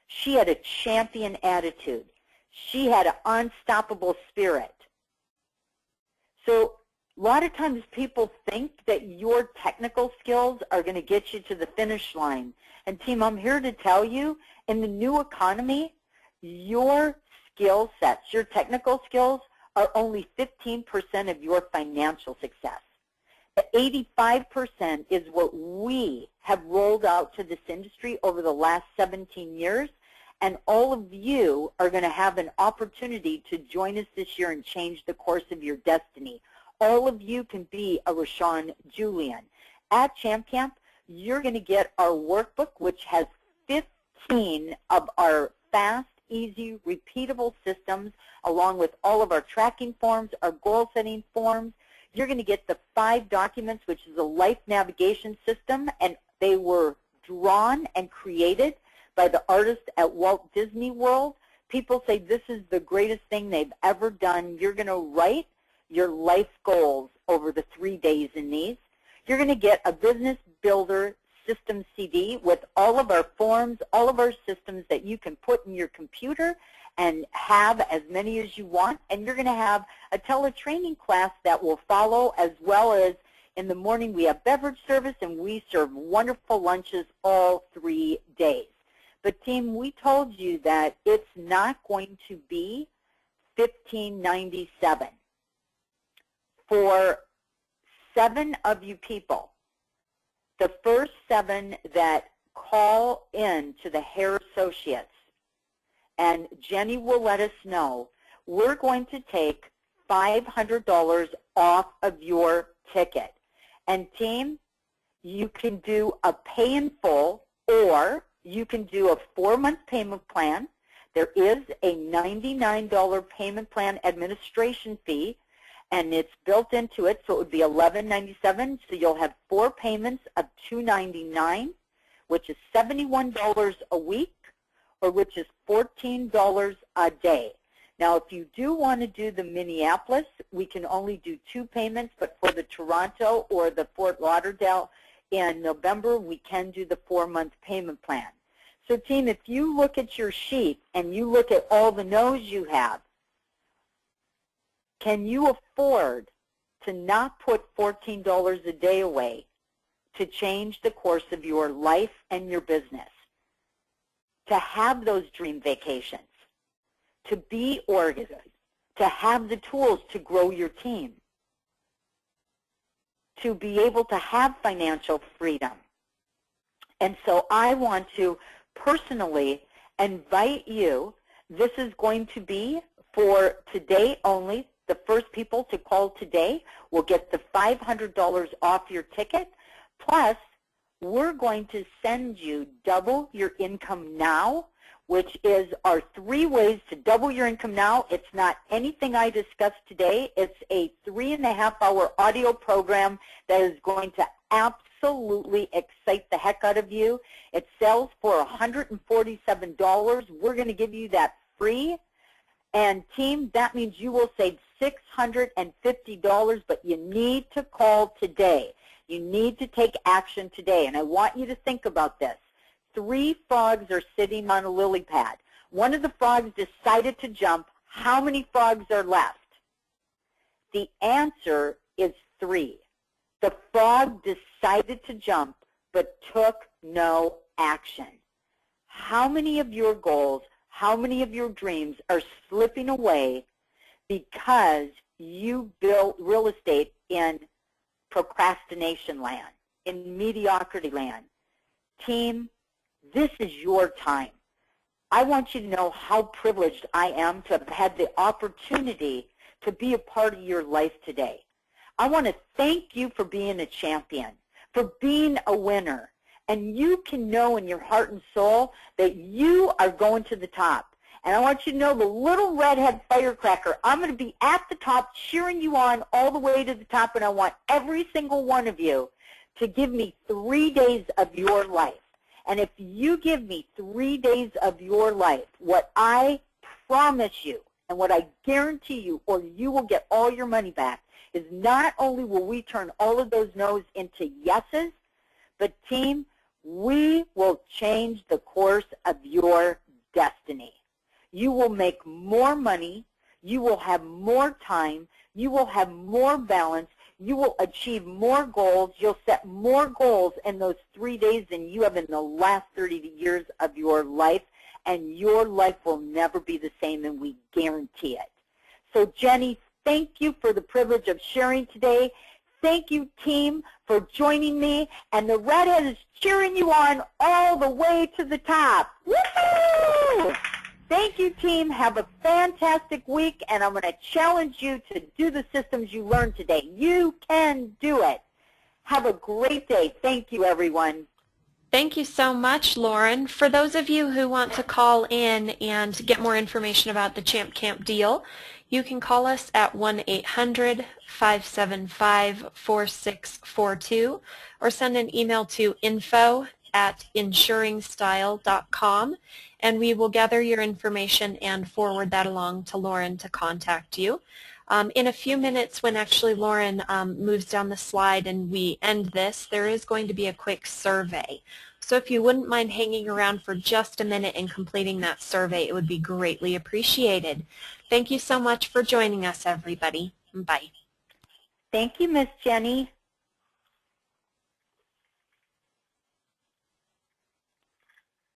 She had a champion attitude. She had an unstoppable spirit. So a lot of times people think that your technical skills are going to get you to the finish line. And team, I'm here to tell you, in the new economy, your skill sets, your technical skills, are only 15% of your financial success. The 85% is what we have rolled out to this industry over the last 17 years, and all of you are going to have an opportunity to join us this year and change the course of your destiny. All of you can be a Rashawn Julian. At Champ Camp, you're going to get our workbook, which has 15 of our fast, easy, repeatable systems, along with all of our tracking forms, our goal-setting forms. You're going to get the 5 documents, which is a life navigation system, and they were drawn and created by the artists at Walt Disney World. People say this is the greatest thing they've ever done. You're going to write your life goals over the 3 days in these. You're going to get a business builder system CD with all of our forms, all of our systems that you can put in your computer and have as many as you want. And you're going to have a teletraining class that will follow, as well as in the morning we have beverage service, and we serve wonderful lunches all 3 days. But team, we told you that it's not going to be $15.97. For 7 of you people, the first 7 that call in to the Hair Associates, and Jenny will let us know, we're going to take $500 off of your ticket. And team, you can do a pay in full, or you can do a 4-month payment plan. There is a $99 payment plan administration fee, and it's built into it, so it would be $11.97. So you'll have 4 payments of $299, which is $71 a week, or which is $14 a day. Now, if you do want to do the Minneapolis, we can only do 2 payments, but for the Toronto or the Fort Lauderdale in November, we can do the 4-month payment plan. So team, if you look at your sheet and you look at all the no's you have, can you afford to not put $14 a day away to change the course of your life and your business? To have those dream vacations, to be organized, to have the tools to grow your team, to be able to have financial freedom. And so I want to personally invite you. This is going to be for today only. The first people to call today will get the $500 off your ticket. Plus, we're going to send you Double Your Income Now, which is our 3 ways to double your income now. It's not anything I discussed today. It's a 3.5-hour audio program that is going to absolutely excite the heck out of you. It sells for $147. We're going to give you that free. And team, that means you will save $650, but you need to call today. You need to take action today. And I want you to think about this. 3 frogs are sitting on a lily pad. One of the frogs decided to jump. How many frogs are left? The answer is 3. The frog decided to jump but took no action. How many of your goals, how many of your dreams are slipping away because you built real estate in procrastination land, in mediocrity land? Team, this is your time. I want you to know how privileged I am to have had the opportunity to be a part of your life today. I want to thank you for being a champion, for being a winner. And you can know in your heart and soul that you are going to the top. And I want you to know the little redhead firecracker, I'm going to be at the top cheering you on all the way to the top, and I want every single one of you to give me 3 days of your life. And if you give me 3 days of your life, what I promise you and what I guarantee you, or you will get all your money back, is not only will we turn all of those no's into yeses, but team, we will change the course of your destiny. You will make more money, you will have more time, you will have more balance, you will achieve more goals, you'll set more goals in those 3 days than you have in the last 30 years of your life, and your life will never be the same, and we guarantee it. So Jenny, thank you for the privilege of sharing today. Thank you, team, for joining me, and the redhead is cheering you on all the way to the top. Woo-hoo! Thank you, team. Have a fantastic week, and I'm going to challenge you to do the systems you learned today. You can do it. Have a great day. Thank you, everyone. Thank you so much, Lauren. For those of you who want to call in and get more information about the Champ Camp deal, you can call us at 1-800-575-4642 or send an email to info@insuringstyle.com, and we will gather your information and forward that along to Lauren to contact you. In a few minutes, when actually Lauren moves down the slide and we end this, there is going to be a quick survey. So if you wouldn't mind hanging around for just a minute and completing that survey, it would be greatly appreciated. Thank you so much for joining us, everybody. Bye. Thank you, Miss Jenny.